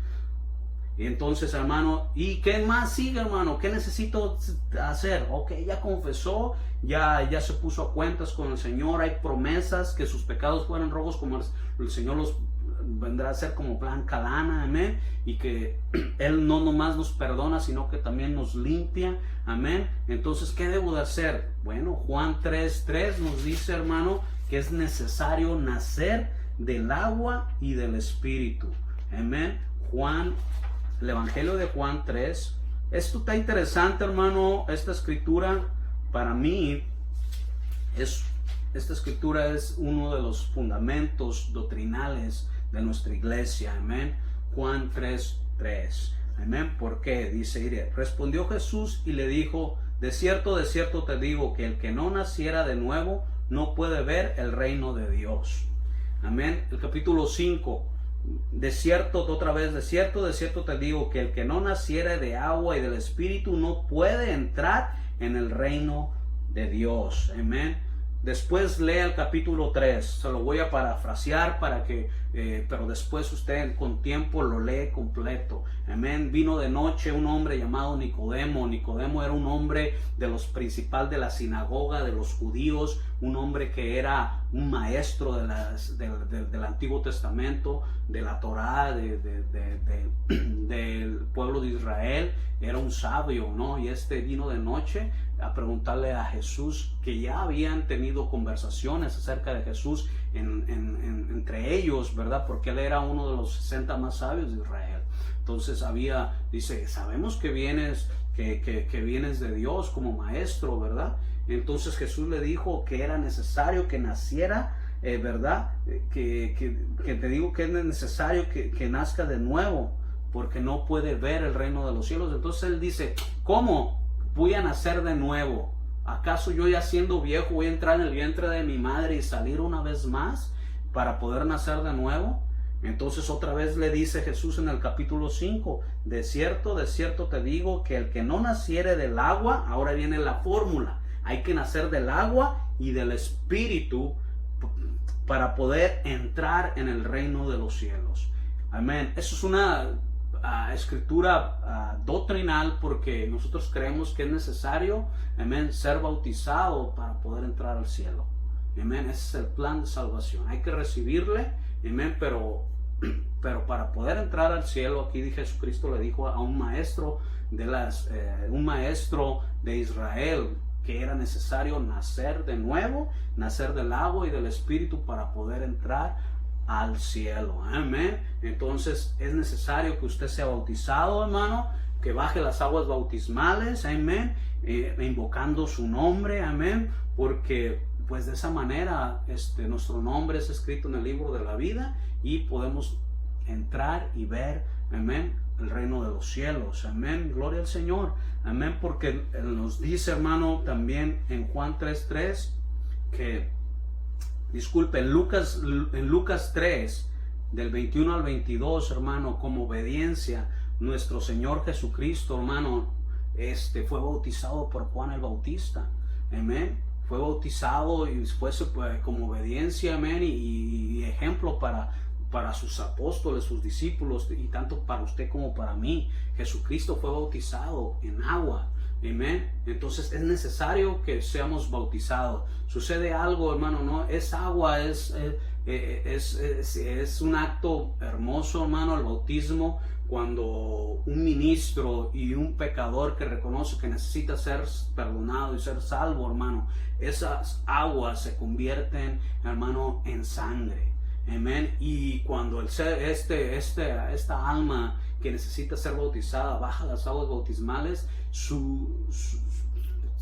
Y entonces, hermano, ¿y qué más sigue, hermano? ¿Qué necesito hacer? Ok, ya confesó, ya se puso a cuentas con el Señor. Hay promesas que sus pecados fueran rojos como el Señor vendrá a ser como blanca lana, amén, y que Él no nomás nos perdona, sino que también nos limpia, amén. Entonces, ¿qué debo de hacer? Bueno, Juan 3:3 nos dice, hermano, que es necesario nacer del agua y del Espíritu, amén. El Evangelio de Juan 3. Esto está interesante, hermano. Esta escritura, para mí, esta escritura es uno de los fundamentos doctrinales de nuestra iglesia, amén. Juan 3:3, amén. ¿Por qué? Dice, respondió Jesús y le dijo, de cierto te digo, que el que no naciera de nuevo no puede ver el reino de Dios, amén. El capítulo 5, de cierto te digo, que el que no naciera de agua y del Espíritu no puede entrar en el reino de Dios, amén. Después lea el capítulo 3, se lo voy a parafrasear para que, pero después usted con tiempo lo lee completo. Amén. Vino de noche un hombre llamado Nicodemo. Nicodemo era un hombre de los principales de la sinagoga de los judíos, un hombre que era un maestro del Antiguo Testamento, de la Torá, del pueblo de Israel. Era un sabio, ¿no? Y vino de noche a preguntarle a Jesús, que ya habían tenido conversaciones acerca de Jesús entre ellos, ¿verdad? Porque él era uno de los 60 más sabios de Israel. Entonces dice, sabemos que vienes de Dios como maestro, ¿verdad? Entonces Jesús le dijo que era necesario que naciera, ¿verdad? Que te digo que es necesario que nazca de nuevo, porque no puede ver el reino de los cielos. Entonces él dice, ¿cómo voy a nacer de nuevo? ¿Acaso yo ya siendo viejo voy a entrar en el vientre de mi madre y salir una vez más para poder nacer de nuevo? Entonces otra vez le dice Jesús en el capítulo 5, de cierto te digo, que el que no naciere del agua, ahora viene la fórmula, hay que nacer del agua y del Espíritu para poder entrar en el reino de los cielos. Amén. Eso es una escritura doctrinal, porque nosotros creemos que es necesario, amén, ser bautizado para poder entrar al cielo. Amén. Ese es el plan de salvación. Hay que recibirle, amén, pero para poder entrar al cielo, aquí Jesucristo le dijo a un maestro de Israel, que era necesario nacer de nuevo, nacer del agua y del Espíritu para poder entrar al cielo, amén. Entonces es necesario que usted sea bautizado, hermano, que baje las aguas bautismales, amén, invocando su nombre, amén, porque pues de esa manera nuestro nombre es escrito en el libro de la vida y podemos entrar y ver, amén, el reino de los cielos, amén. Gloria al Señor, amén, porque Él nos dice, hermano, también en Juan 3:3 que, disculpe, en Lucas 3, del 21 al 22, hermano, como obediencia, nuestro Señor Jesucristo, hermano, fue bautizado por Juan el Bautista, amén. Fue bautizado y después como obediencia, amén, y ejemplo para sus apóstoles, sus discípulos, y tanto para usted como para mí. Jesucristo fue bautizado en agua, amén. Entonces es necesario que seamos bautizados. Sucede algo, hermano, ¿no? Esa agua es un acto hermoso, hermano, el bautismo, cuando un ministro y un pecador que reconoce que necesita ser perdonado y ser salvo, hermano, esas aguas se convierten, hermano, en sangre, amén. Y cuando esta alma que necesita ser bautizada baja las aguas bautismales,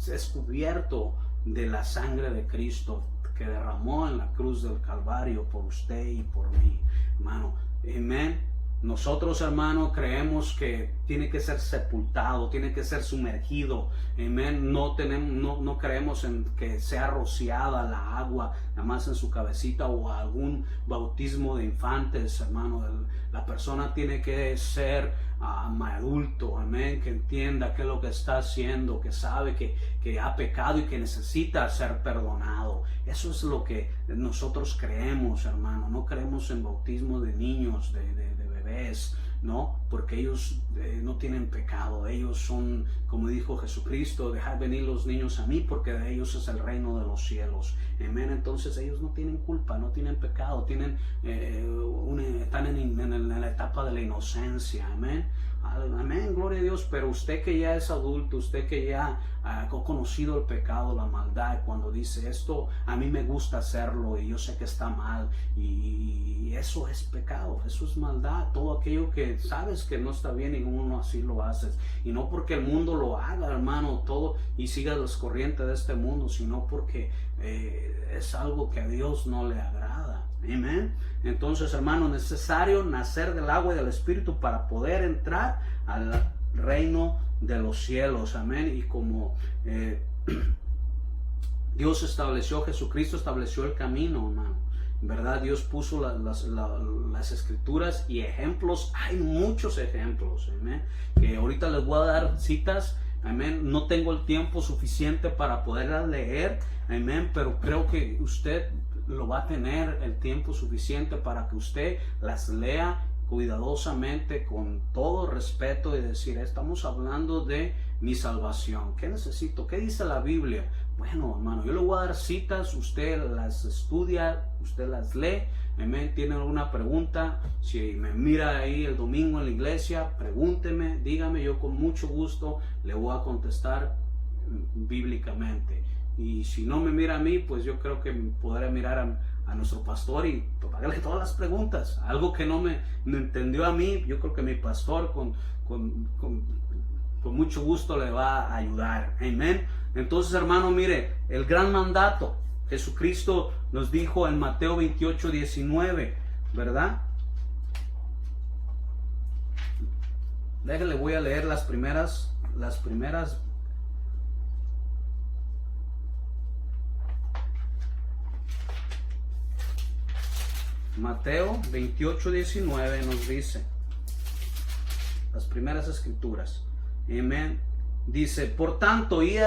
es cubierto de la sangre de Cristo que derramó en la cruz del Calvario por usted y por mí, hermano, amén. Nosotros, hermano, creemos que tiene que ser sepultado, tiene que ser sumergido, amén. No creemos en que sea rociada la agua nada más en su cabecita o algún bautismo de infantes, hermano. La persona tiene que ser adulto, amén, que entienda qué es lo que está haciendo, que sabe que ha pecado y que necesita ser perdonado. Eso es lo que nosotros creemos, hermano. No creemos en bautismo de niños, de bebés, ¿no? Porque ellos no tienen pecado, ellos son, como dijo Jesucristo, dejad venir los niños a mí porque de ellos es el reino de los cielos. Amén. Entonces ellos no tienen culpa, no tienen pecado, están en la etapa de la inocencia. Amén. Amén, gloria a Dios. Pero usted que ya es adulto, usted que ya ha conocido el pecado, la maldad, cuando dice esto, a mí me gusta hacerlo y yo sé que está mal, y eso es pecado, eso es maldad. Todo aquello que sabes que no está bien y uno así lo haces, y no porque el mundo lo haga, hermano, todo, y siga las corrientes de este mundo, sino porque es algo que a Dios no le agrada. Amén. Entonces, hermano, es necesario nacer del agua y del Espíritu para poder entrar al reino de los cielos. Amén. Y como Dios estableció, Jesucristo estableció el camino, hermano, ¿verdad? Dios puso las escrituras y ejemplos. Hay muchos ejemplos, amén, que ahorita les voy a dar citas. Amén. No tengo el tiempo suficiente para poderlas leer. Amén. Pero creo que usted lo va a tener el tiempo suficiente para que usted las lea cuidadosamente, con todo respeto, y decir, estamos hablando de mi salvación. ¿Qué necesito? ¿Qué dice la Biblia? Bueno, hermano, yo le voy a dar citas, usted las estudia, usted las lee. Amén. ¿Tiene alguna pregunta? Si me mira ahí el domingo en la iglesia, pregúnteme, dígame, yo con mucho gusto le voy a contestar bíblicamente. Y si no me mira a mí, pues yo creo que podré mirar a nuestro pastor y hacerle todas las preguntas. Algo que no me entendió a mí, yo creo que mi pastor con mucho gusto le va a ayudar. Amén. Entonces, hermano, mire, el gran mandato, Jesucristo nos dijo en Mateo 28:19, ¿verdad? Déjenle, voy a leer las primeras. Mateo 28:19 nos dice las primeras escrituras. Amén. Dice, por tanto, id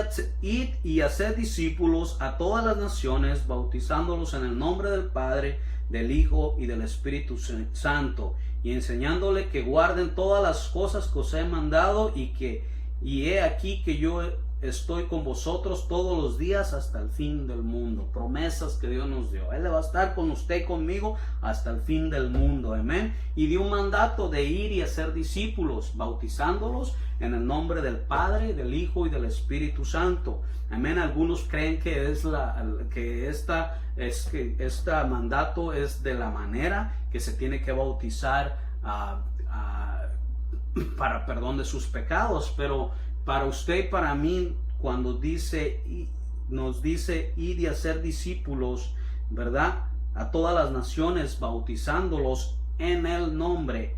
y haced discípulos a todas las naciones, bautizándolos en el nombre del Padre, del Hijo y del Espíritu Santo, y enseñándole que guarden todas las cosas que os he mandado, y he aquí que yo estoy con vosotros todos los días hasta el fin del mundo. Promesas que Dios nos dio. Él va a estar con usted y conmigo hasta el fin del mundo. Amén. Y dio un mandato de ir y hacer discípulos, bautizándolos en el nombre del Padre, del Hijo y del Espíritu Santo. Amén. Algunos creen que este mandato es de la manera que se tiene que bautizar para perdón de sus pecados, pero para usted y para mí, cuando nos dice ir y hacer discípulos, ¿verdad?, a todas las naciones, bautizándolos en el nombre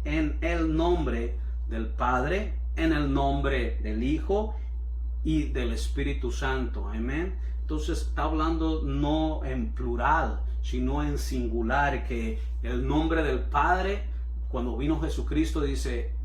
del Padre, en el nombre del Hijo y del Espíritu Santo. Amén. Entonces está hablando no en plural, sino en singular, que el nombre del Padre, cuando vino Jesucristo, dice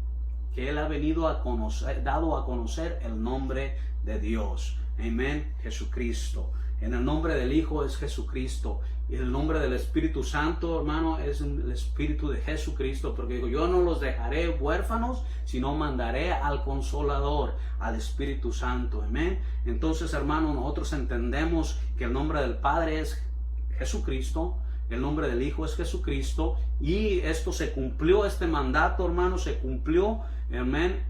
que Él ha venido dado a conocer el nombre de Dios. Amén. Jesucristo. En el nombre del Hijo es Jesucristo. Y el nombre del Espíritu Santo, hermano, es el Espíritu de Jesucristo. Porque digo, yo no los dejaré huérfanos, sino mandaré al Consolador, al Espíritu Santo. Amén. Entonces, hermano, nosotros entendemos que el nombre del Padre es Jesucristo. El nombre del Hijo es Jesucristo, y esto se cumplió, este mandato, hermano, se cumplió, amén,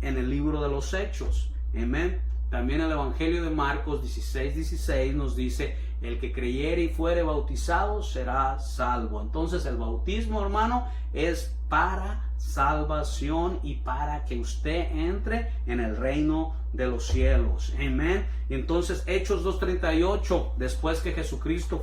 en el libro de los Hechos. Amén. También el Evangelio de Marcos 16:16 nos dice, el que creyere y fuere bautizado será salvo. Entonces el bautismo, hermano, es para salvación y para que usted entre en el reino de los cielos. Amén. Entonces Hechos 2:38, después que Jesucristo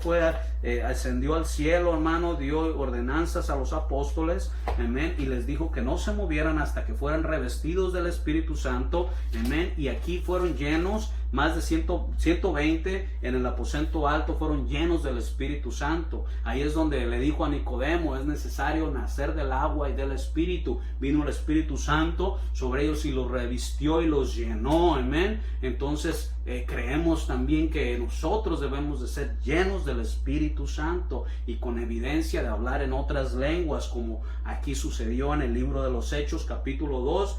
ascendió al cielo, hermano, dio ordenanzas a los apóstoles, amén, y les dijo que no se movieran hasta que fueran revestidos del Espíritu Santo. Amén. Y aquí fueron llenos, más de 120 en el aposento alto fueron llenos del Espíritu Santo. Ahí es donde le dijo a Nicodemo, es necesario nacer del agua y del Espíritu. Vino el Espíritu Santo sobre ellos y los revistió y los llenó. Amén. Entonces creemos también que nosotros debemos de ser llenos del Espíritu Santo, y con evidencia de hablar en otras lenguas, como aquí sucedió en el libro de los Hechos capítulo 2.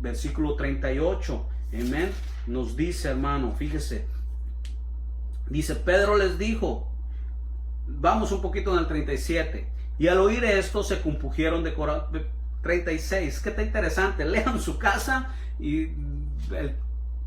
versículo 38, amén, nos dice, hermano, fíjese, dice, Pedro les dijo, vamos un poquito en el 37, y al oír esto se compungieron de corazón. 36, que está interesante, lean su casa, y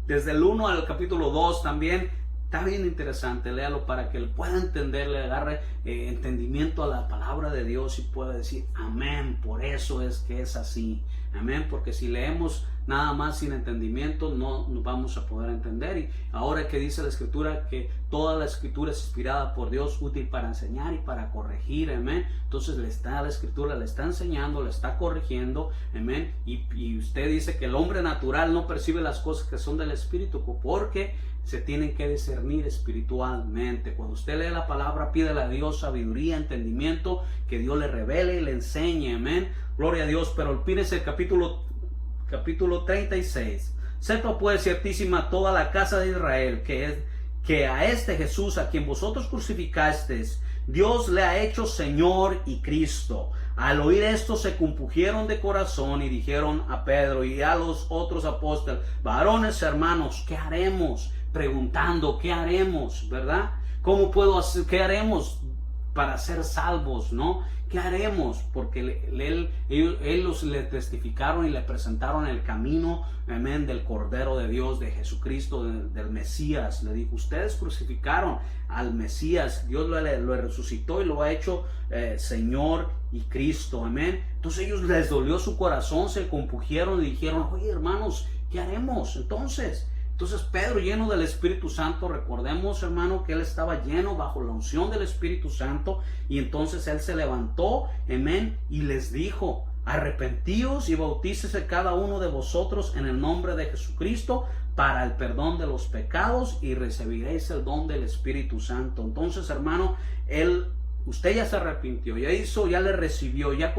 desde el 1 al capítulo 2 también, está bien interesante, léalo para que él pueda entender, le agarre entendimiento a la palabra de Dios y pueda decir, amén, por eso es que es así, amén, porque si leemos nada más sin entendimiento no nos vamos a poder entender. Y ahora que dice la Escritura que toda la Escritura es inspirada por Dios, útil para enseñar y para corregir, amén, entonces la Escritura le está enseñando, le está corrigiendo, amén, y usted dice que el hombre natural no percibe las cosas que son del Espíritu porque se tienen que discernir espiritualmente. Cuando usted lee la palabra, pídele a Dios sabiduría, entendimiento, que Dios le revele y le enseñe, amén, gloria a Dios. Pero olvídese el capítulo 36. Sepa pues ciertísima toda la casa de Israel que a este Jesús a quien vosotros crucificasteis, Dios le ha hecho Señor y Cristo. Al oír esto se compungieron de corazón y dijeron a Pedro y a los otros apóstoles, varones hermanos, ¿qué haremos? Preguntando, ¿qué haremos? ¿Verdad? ¿Cómo puedo hacer? ¿Qué haremos para ser salvos? ¿No? ¿Qué haremos? Porque ellos le testificaron y le presentaron el camino, amén, del Cordero de Dios, de Jesucristo, del Mesías. Le dijo, ustedes crucificaron al Mesías, Dios lo resucitó y lo ha hecho Señor y Cristo, amén. Entonces ellos les dolió su corazón, se compungieron y dijeron, oye hermanos, ¿qué haremos entonces? Entonces Pedro, lleno del Espíritu Santo, recordemos, hermano, que él estaba lleno bajo la unción del Espíritu Santo, y entonces él se levantó, amén, y les dijo, arrepentíos y bautícese cada uno de vosotros en el nombre de Jesucristo para el perdón de los pecados y recibiréis el don del Espíritu Santo. Entonces, hermano, usted ya se arrepintió, ya le recibió, ya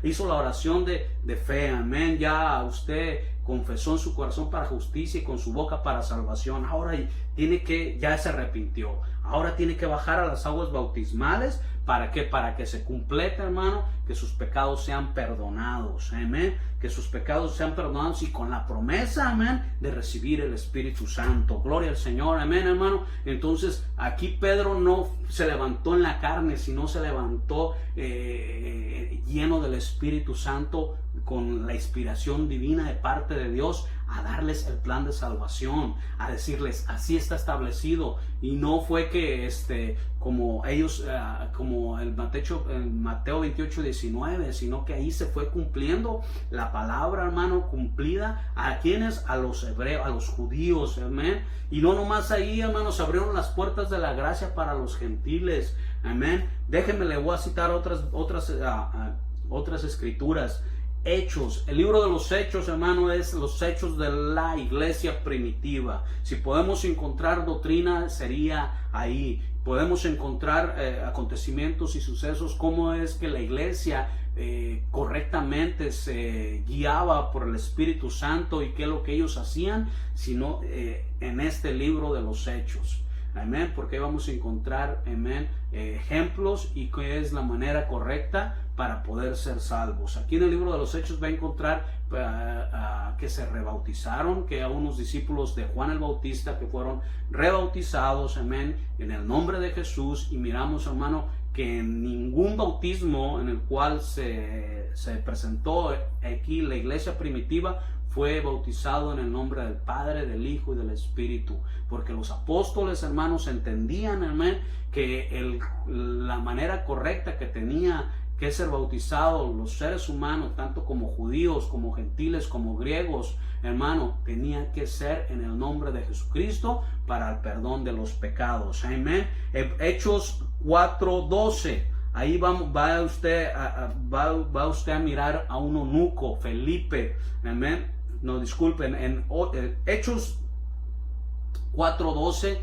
hizo la oración de fe, amén, ya usted confesó en su corazón para justicia y con su boca para salvación. Ahora ya se arrepintió. Ahora tiene que bajar a las aguas bautismales. ¿Para qué? Para que se complete, hermano, que sus pecados sean perdonados. Amén. Que sus pecados sean perdonados y con la promesa, amén, de recibir el Espíritu Santo. Gloria al Señor. Amén, hermano. Entonces, aquí Pedro no se levantó en la carne, sino se levantó lleno del Espíritu Santo, con la inspiración divina de parte de Dios, a darles el plan de salvación, a decirles, así está establecido. Y no fue que como ellos, como el Mateo 28:19, sino que ahí se fue cumpliendo la palabra, hermano, cumplida. ¿A quiénes? A los hebreos, a los judíos, amén. Y no nomás ahí, hermanos, abrieron las puertas de la gracia para los gentiles, amén. Déjenme, le voy a citar otras escrituras. Hechos, el libro de los Hechos, hermano, es los hechos de la iglesia primitiva. Si podemos encontrar doctrina, sería ahí. Podemos encontrar acontecimientos y sucesos, cómo es que la iglesia correctamente se guiaba por el Espíritu Santo y qué es lo que ellos hacían, sino en este libro de los Hechos. Amén, porque vamos a encontrar, amén, ejemplos y qué es la manera correcta para poder ser salvos. Aquí en el libro de los Hechos va a encontrar que se rebautizaron, que a unos discípulos de Juan el Bautista que fueron rebautizados, amén, en el nombre de Jesús. Y miramos, hermano, que en ningún bautismo en el cual se presentó aquí la iglesia primitiva fue bautizado en el nombre del Padre, del Hijo y del Espíritu, porque los apóstoles, hermanos, entendían, amén, que la manera correcta que tenía que ser bautizados los seres humanos, tanto como judíos, como gentiles, como griegos, hermano, tenía que ser en el nombre de Jesucristo para el perdón de los pecados, amén. Hechos 4:12. Ahí va usted a mirar a un eunuco, Felipe, amén. No, disculpen, en Hechos 4:12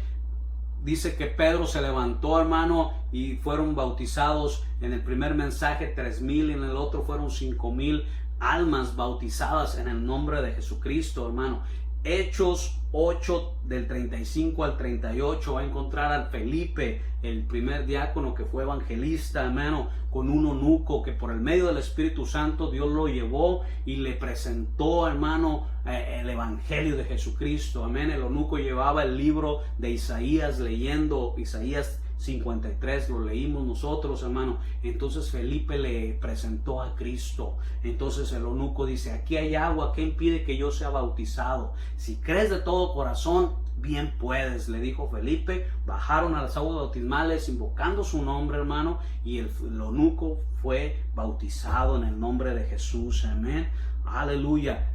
dice que Pedro se levantó, hermano, y fueron bautizados. En el primer mensaje 3,000 y en el otro fueron 5,000 almas bautizadas en el nombre de Jesucristo, hermano. Hechos 8 del 35 al 38 va a encontrar al Felipe, el primer diácono que fue evangelista, hermano, con un eunuco que por el medio del Espíritu Santo Dios lo llevó y le presentó, hermano, el evangelio de Jesucristo. Amén. El eunuco llevaba el libro de Isaías, leyendo Isaías 53, lo leímos nosotros, hermano. Entonces Felipe le presentó a Cristo. Entonces el eunuco dice: aquí hay agua, ¿qué impide que yo sea bautizado? Si crees de todo corazón, bien puedes, le dijo Felipe. Bajaron a las aguas bautismales invocando su nombre, hermano, y el eunuco fue bautizado en el nombre de Jesús. Amén. Aleluya.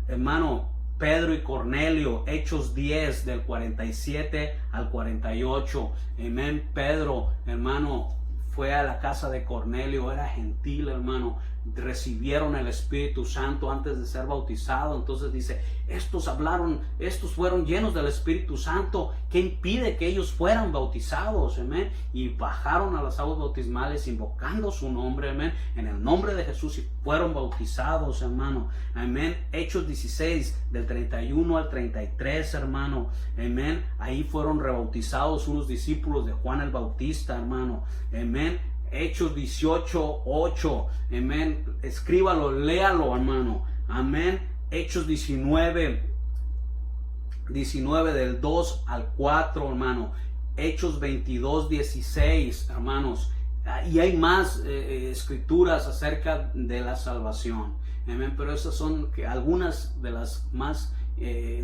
Hermano, Pedro y Cornelio, Hechos 10 del 47 al 48. Amén. Pedro, hermano, fue a la casa de Cornelio, era gentil, hermano. Recibieron el Espíritu Santo antes de ser bautizados. Entonces dice: estos fueron llenos del Espíritu Santo. ¿Qué impide que ellos fueran bautizados? Amén. Y bajaron a las aguas bautismales invocando su nombre, amén, en el nombre de Jesús, y fueron bautizados, hermano. Amén. Hechos 16 del 31 al 33, hermano. Amén. Ahí fueron rebautizados unos discípulos de Juan el Bautista, hermano. Amén. Hechos 18:8, amén. Escríbalo, léalo, hermano. Amén. Hechos 19 del 2 al 4, hermano. Hechos 22:16, hermanos. Y hay más escrituras acerca de la salvación. Amén. Pero esas son algunas de las más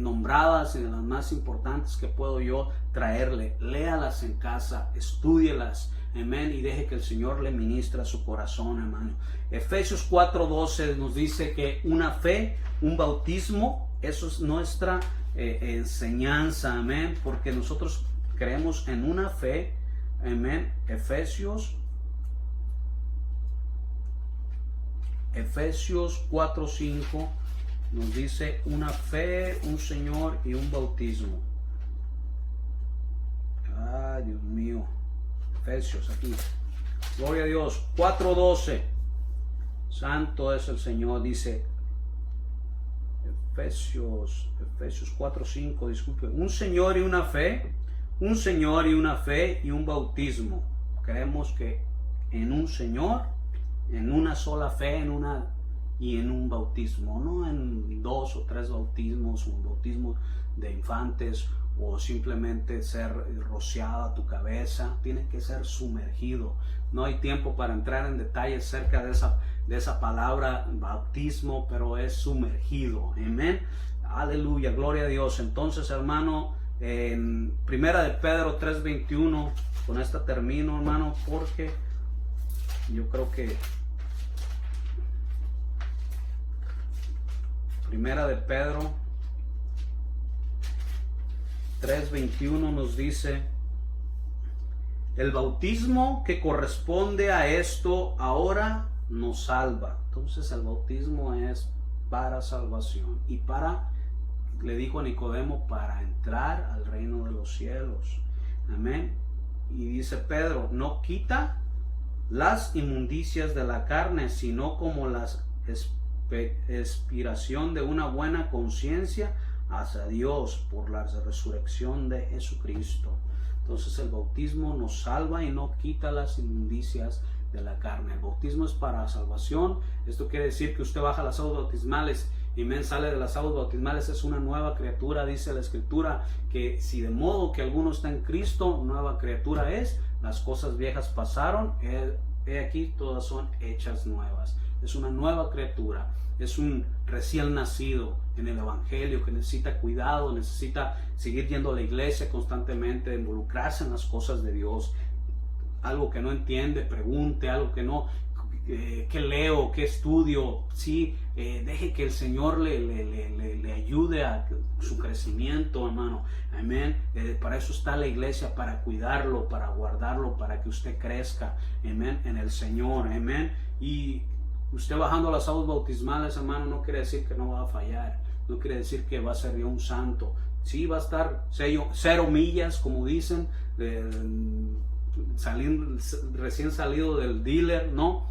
nombradas y de las más importantes que puedo yo traerle. Léalas en casa, estúdielas. Amén. Y deje que el Señor le ministre a su corazón, hermano. Efesios 4:12 nos dice que una fe, un bautismo, eso es nuestra enseñanza. Amén. Porque nosotros creemos en una fe. Amén. Efesios 4:5 nos dice una fe, un Señor y un bautismo. Ay, Dios mío. Efesios aquí. Gloria a Dios. 4:12. Santo es el Señor. Dice Efesios 4:5. Disculpe. Un Señor y una fe. Un Señor y una fe y un bautismo. Creemos que en un Señor, en una sola fe, y en un bautismo, no en 2 o 3 bautismos, un bautismo de infantes o simplemente ser rociada tu cabeza. Tiene que ser sumergido. No hay tiempo para entrar en detalles acerca de esa palabra bautismo, pero es sumergido. Amén. Aleluya, gloria a Dios. Entonces, hermano, en Primera de Pedro 3:21, con esta termino, hermano, porque yo creo que Primera de Pedro 3:21 nos dice: el bautismo que corresponde a esto ahora nos salva. Entonces el bautismo es para salvación y le dijo a Nicodemo, para entrar al reino de los cielos. Amén. Y dice Pedro: no quita las inmundicias de la carne, sino como las expiración de una buena conciencia hacia Dios por la resurrección de Jesucristo. Entonces el bautismo nos salva y no quita las inmundicias de la carne. El bautismo es para salvación. Esto quiere decir que usted baja las aguas bautismales y sale de las aguas bautismales, es una nueva criatura. Dice la Escritura que si de modo que alguno está en Cristo, nueva criatura es. Las cosas viejas pasaron, he aquí todas son hechas nuevas. Es una nueva criatura, es un recién nacido en el Evangelio que necesita cuidado, necesita seguir yendo a la iglesia constantemente, involucrarse en las cosas de Dios. Algo que no entiende, pregunte. Algo que no, ¿qué leo? ¿Qué estudio? Sí, deje que el Señor le ayude a su crecimiento, hermano. Amén. Para eso está la iglesia, para cuidarlo, para guardarlo, para que usted crezca, amén, en el Señor. Amén. Y usted bajando las aguas bautismales, hermano, no quiere decir que no va a fallar. No quiere decir que va a ser un santo. Sí, va a estar 0 millas, como dicen, recién salido del dealer, ¿no?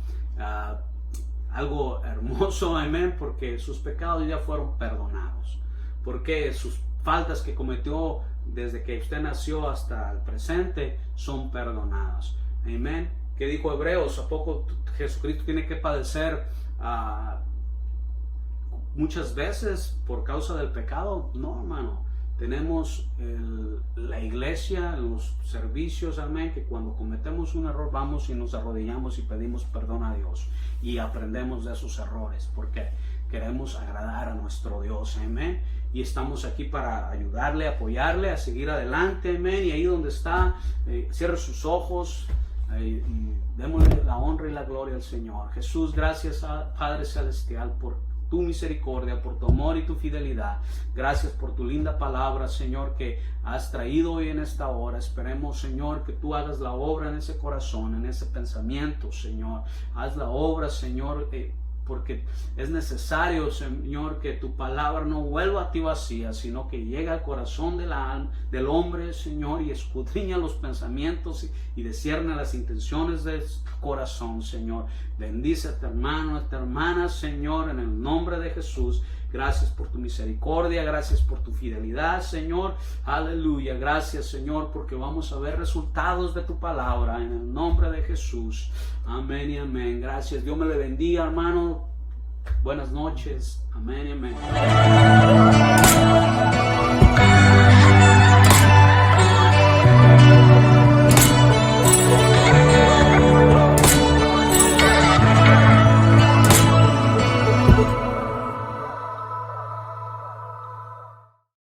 Algo hermoso, amén, porque sus pecados ya fueron perdonados. porque sus faltas que cometió desde que usted nació hasta el presente son perdonadas. Amén. ¿Qué dijo Hebreos? ¿A poco Jesucristo tiene que padecer muchas veces por causa del pecado? No, hermano. Tenemos la iglesia, los servicios, amén, que cuando cometemos un error vamos y nos arrodillamos y pedimos perdón a Dios y aprendemos de esos errores porque queremos agradar a nuestro Dios, amén, y estamos aquí para ayudarle, apoyarle a seguir adelante, amén, y ahí donde está, cierre sus ojos y démosle la honra y la gloria al Señor. Jesús, gracias Padre Celestial por tu misericordia, por tu amor y tu fidelidad. Gracias por tu linda palabra, Señor, que has traído hoy en esta hora. Esperemos, Señor, que tú hagas la obra en ese corazón, en ese pensamiento, Señor. Haz la obra, Señor, porque es necesario, Señor, que tu palabra no vuelva a ti vacía, sino que llegue al corazón del hombre, Señor, y escudriña los pensamientos y discierne las intenciones del corazón, Señor. Bendice a tu hermano, a tu hermana, Señor, en el nombre de Jesús. Gracias por tu misericordia, gracias por tu fidelidad, Señor. Aleluya, gracias, Señor, porque vamos a ver resultados de tu palabra en el nombre de Jesús. Amén y amén. Gracias. Dios me le bendiga, hermano. Buenas noches. Amén y amén.